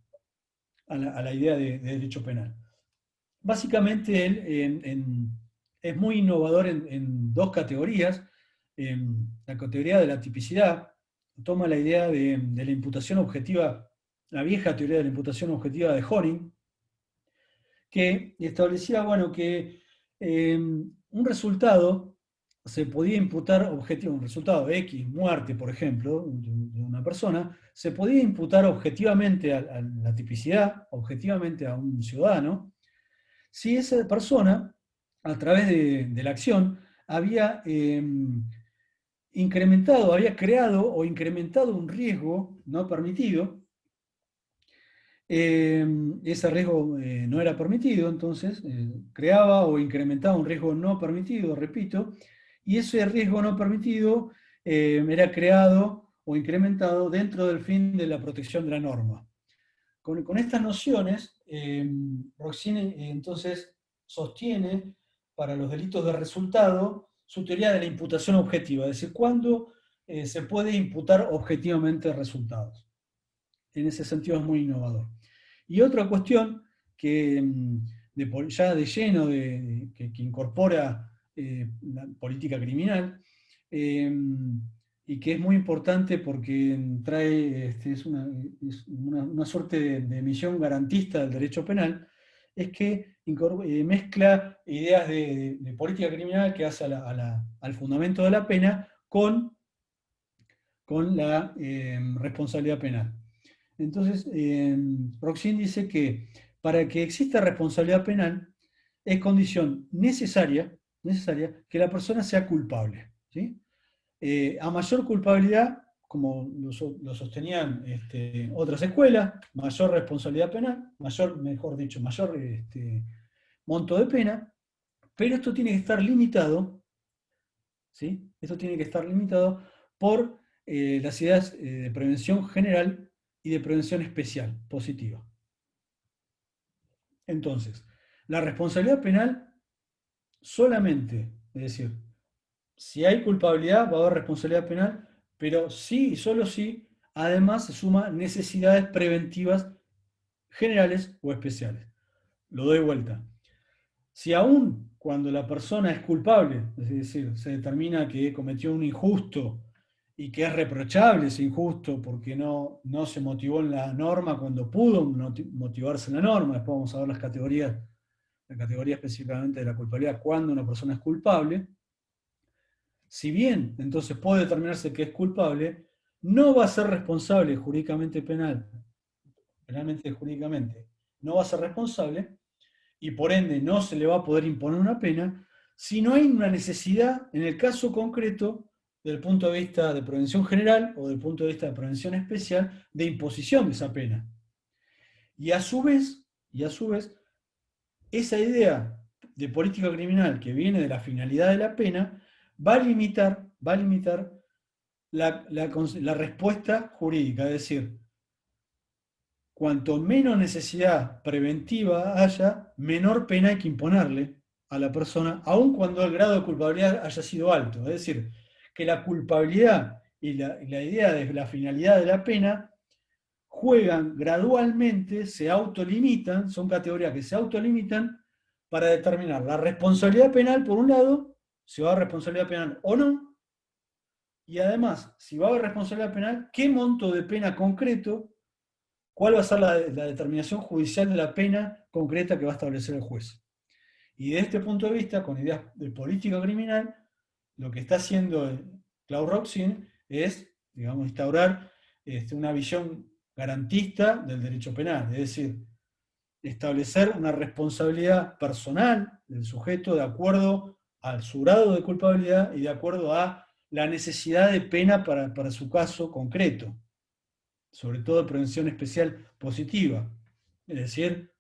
a la idea de derecho penal. Básicamente él es muy innovador en dos categorías. La categoría de la tipicidad toma la idea de la imputación objetiva, la vieja teoría de la imputación objetiva de Horing, que establecía, bueno, que un resultado se podía imputar objetivo, un resultado de X, muerte, por ejemplo, de una persona, se podía imputar objetivamente a la tipicidad, objetivamente a un ciudadano, si esa persona, a través de la acción, había incrementado, había creado o incrementado un riesgo no permitido. Ese riesgo no era permitido, entonces creaba o incrementaba un riesgo no permitido, repito, y ese riesgo no permitido era creado o incrementado dentro del fin de la protección de la norma. Con estas nociones, Roxine entonces sostiene para los delitos de resultado su teoría de la imputación objetiva, es decir, cuándo se puede imputar objetivamente resultados. En ese sentido es muy innovador. Y otra cuestión que ya de lleno, que incorpora la política criminal, y que es muy importante porque trae, es una suerte de misión garantista del derecho penal, es que mezcla ideas de política criminal que hace al fundamento de la pena con la responsabilidad penal. Entonces, Roxin dice que para que exista responsabilidad penal es condición necesaria que la persona sea culpable, ¿sí? A mayor culpabilidad, como lo sostenían otras escuelas, mayor responsabilidad penal, mejor dicho, mayor monto de pena, pero esto tiene que estar limitado, ¿sí? Esto tiene que estar limitado por las ideas de prevención general y de prevención especial, positiva. Entonces, la responsabilidad penal solamente, es decir, si hay culpabilidad va a haber responsabilidad penal, pero sí y solo si, además se suma necesidades preventivas generales o especiales. Lo doy vuelta. Si aún cuando la persona es culpable, es decir, se determina que cometió un injusto y que es reprochable ese injusto porque no se motivó en la norma cuando pudo motivarse en la norma, después vamos a ver la categoría específicamente de la culpabilidad, cuando una persona es culpable, si bien entonces puede determinarse que es culpable, no va a ser responsable penalmente jurídicamente, no va a ser responsable y por ende no se le va a poder imponer una pena si no hay una necesidad, en el caso concreto, desde el punto de vista de prevención general o del punto de vista de prevención especial, de imposición de esa pena. Y a su vez, esa idea de política criminal que viene de la finalidad de la pena va a limitar la respuesta jurídica, es decir, cuanto menos necesidad preventiva haya, menor pena hay que imponerle a la persona, aun cuando el grado de culpabilidad haya sido alto. Es decir, que la culpabilidad y la idea de la finalidad de la pena juegan gradualmente, se autolimitan, son categorías que se autolimitan para determinar la responsabilidad penal, por un lado, si va a haber responsabilidad penal o no, y además, si va a haber responsabilidad penal, qué monto de pena concreto, cuál va a ser la determinación judicial de la pena concreta que va a establecer el juez. Y de este punto de vista, con ideas de política criminal, lo que está haciendo Claude Roxin es, digamos, instaurar una visión garantista del derecho penal, es decir, establecer una responsabilidad personal del sujeto de acuerdo al su grado de culpabilidad y de acuerdo a la necesidad de pena para su caso concreto, sobre todo de prevención especial positiva. Es decir,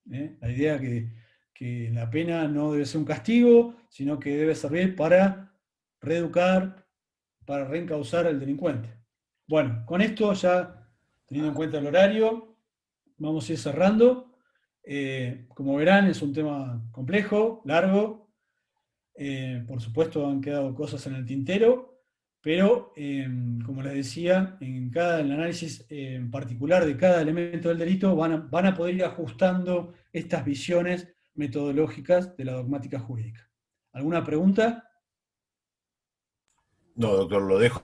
la idea que la pena no debe ser un castigo, sino que debe servir para reeducar, para reencauzar al delincuente. Bueno, con esto ya, teniendo en cuenta el horario, vamos a ir cerrando. Como verán, es un tema complejo, largo. Por supuesto, han quedado cosas en el tintero, pero como les decía, en el análisis en particular de cada elemento del delito van a poder ir ajustando estas visiones metodológicas de la dogmática jurídica. ¿Alguna pregunta? No, doctor, lo dejo,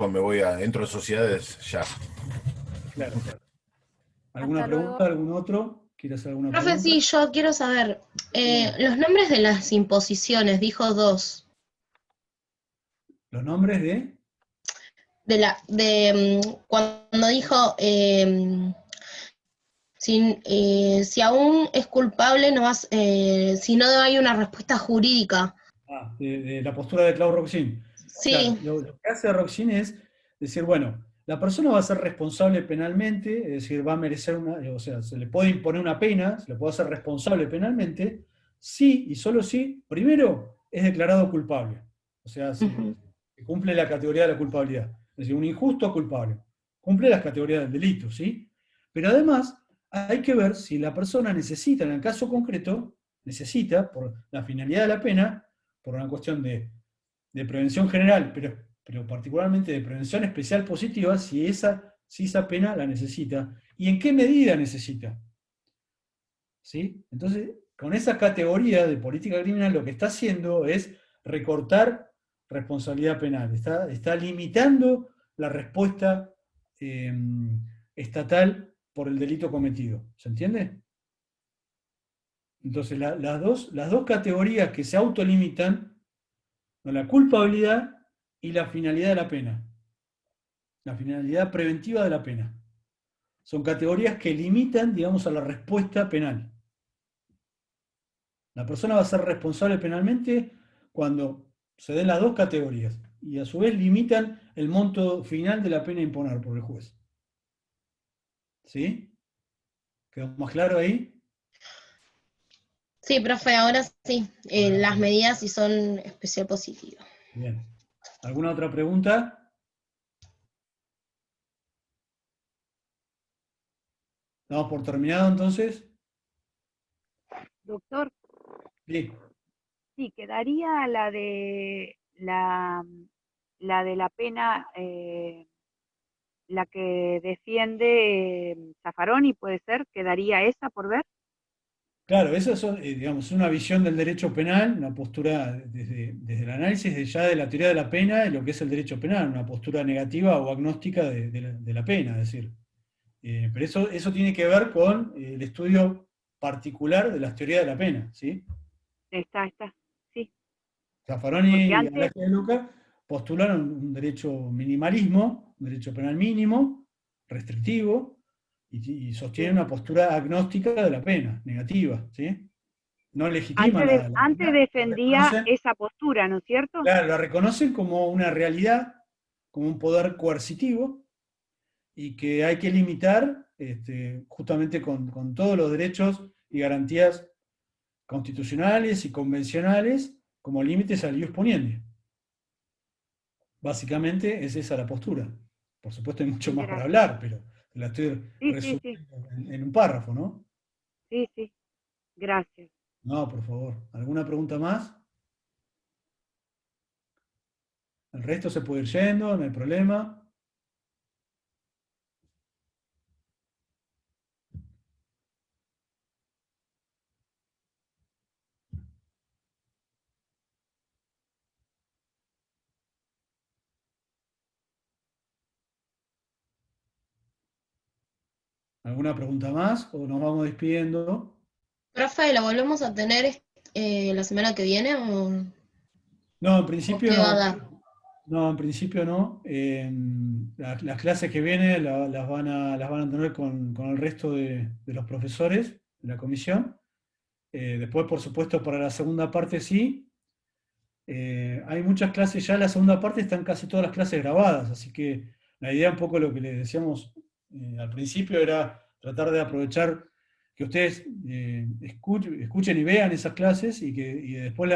entro en sociedades ya. Claro, claro. ¿Alguna Hasta luego. pregunta? ¿Algún otro? ¿Quiere hacer alguna Profe, pregunta? sí, yo quiero saber, los nombres de las imposiciones, dijo dos, ¿Los nombres de? cuando dijo, si aún es culpable, si no hay una respuesta jurídica. De la postura de Claude Roxin. Claro, Sí, lo que hace Roxin es decir, bueno, la persona va a ser responsable penalmente, es decir, va a merecer o sea, se le puede imponer una pena, se le puede hacer responsable penalmente, si y solo si, primero, es declarado culpable. O sea, ujú, si cumple la categoría de la culpabilidad. Es decir, un injusto culpable. Cumple las categorías del delito, ¿sí? Pero además, hay que ver si la persona necesita, en el caso concreto, necesita, por la finalidad de la pena, por una cuestión de prevención general, pero particularmente de prevención especial positiva, si esa pena la necesita y en qué medida necesita. ¿Sí? Entonces, con esa categoría de política criminal, lo que está haciendo es recortar responsabilidad penal, está limitando la respuesta eh, estatal por el delito cometido. ¿Se entiende? Entonces, las dos categorías que se autolimitan son la culpabilidad y la finalidad de la pena, la finalidad preventiva de la pena. Son categorías que limitan, digamos, a la respuesta penal. La persona va a ser responsable penalmente cuando se den las dos categorías y a su vez limitan el monto final de la pena a imponer por el juez. ¿Sí? ¿Quedó más claro ahí? sí, profe, ahora sí, Bueno, las medidas sí son especial positivas. bien. ¿Alguna otra pregunta? ¿Damos por terminado entonces? Doctor, Sí. sí, quedaría la de la, la de la pena, la que defiende Zaffaroni, puede ser, quedaría esa por ver. Claro, esa es, digamos, una visión del derecho penal, una postura desde el análisis ya de la teoría de la pena y lo que es el derecho penal, una postura negativa o agnóstica de la pena, es decir. Pero eso tiene que ver con el estudio particular de las teorías de la pena, ¿sí? Está, sí. Zaffaroni Porque y antes, Alagia de Luca postularon un derecho minimalismo, un derecho penal mínimo, restrictivo, y sostienen sí, una postura agnóstica de la pena, negativa, ¿sí? No legitiman la antes pena, la defendía reconocen, esa postura, ¿no es cierto? claro, la reconocen como una realidad, como un poder coercitivo, y que hay que limitar justamente con todos los derechos y garantías constitucionales y convencionales como límites al ius poniendi. Básicamente es esa la postura. Por supuesto hay mucho más para Gracias. hablar, pero la estoy Sí, sí, sí, resumiendo en un párrafo, ¿no? sí, sí. Gracias. No, por favor. ¿Alguna pregunta más? El resto se puede ir yendo, no hay problema. ¿Alguna pregunta más? ¿O nos vamos despidiendo? Profe, ¿lo volvemos a tener la semana que viene No, en o principio qué va a no. dar? No, en principio no. Las clases que vienen las van a tener con el resto de los profesores de la comisión. Después, por supuesto, para la segunda parte sí. Hay muchas clases, ya en la segunda parte están casi todas las clases grabadas, así que la idea un poco lo que les decíamos al principio era tratar de aprovechar que ustedes escuchen y vean esas clases y después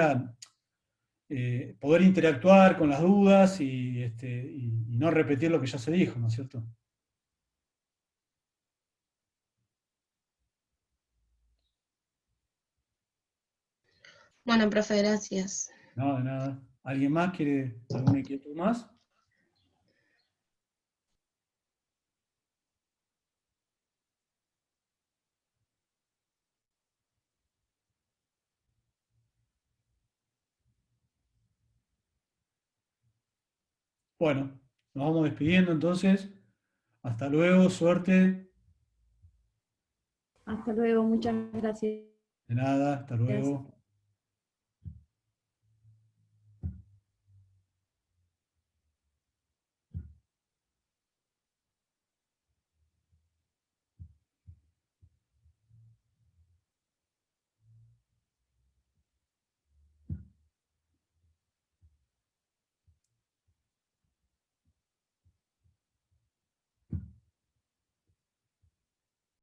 poder interactuar con las dudas y no repetir lo que ya se dijo, ¿no es cierto? Bueno, profe, gracias. No, de nada. ¿Alguien más quiere alguna inquietud más? Bueno, nos vamos despidiendo entonces. Hasta luego, suerte. Hasta luego, muchas gracias. De nada, hasta luego.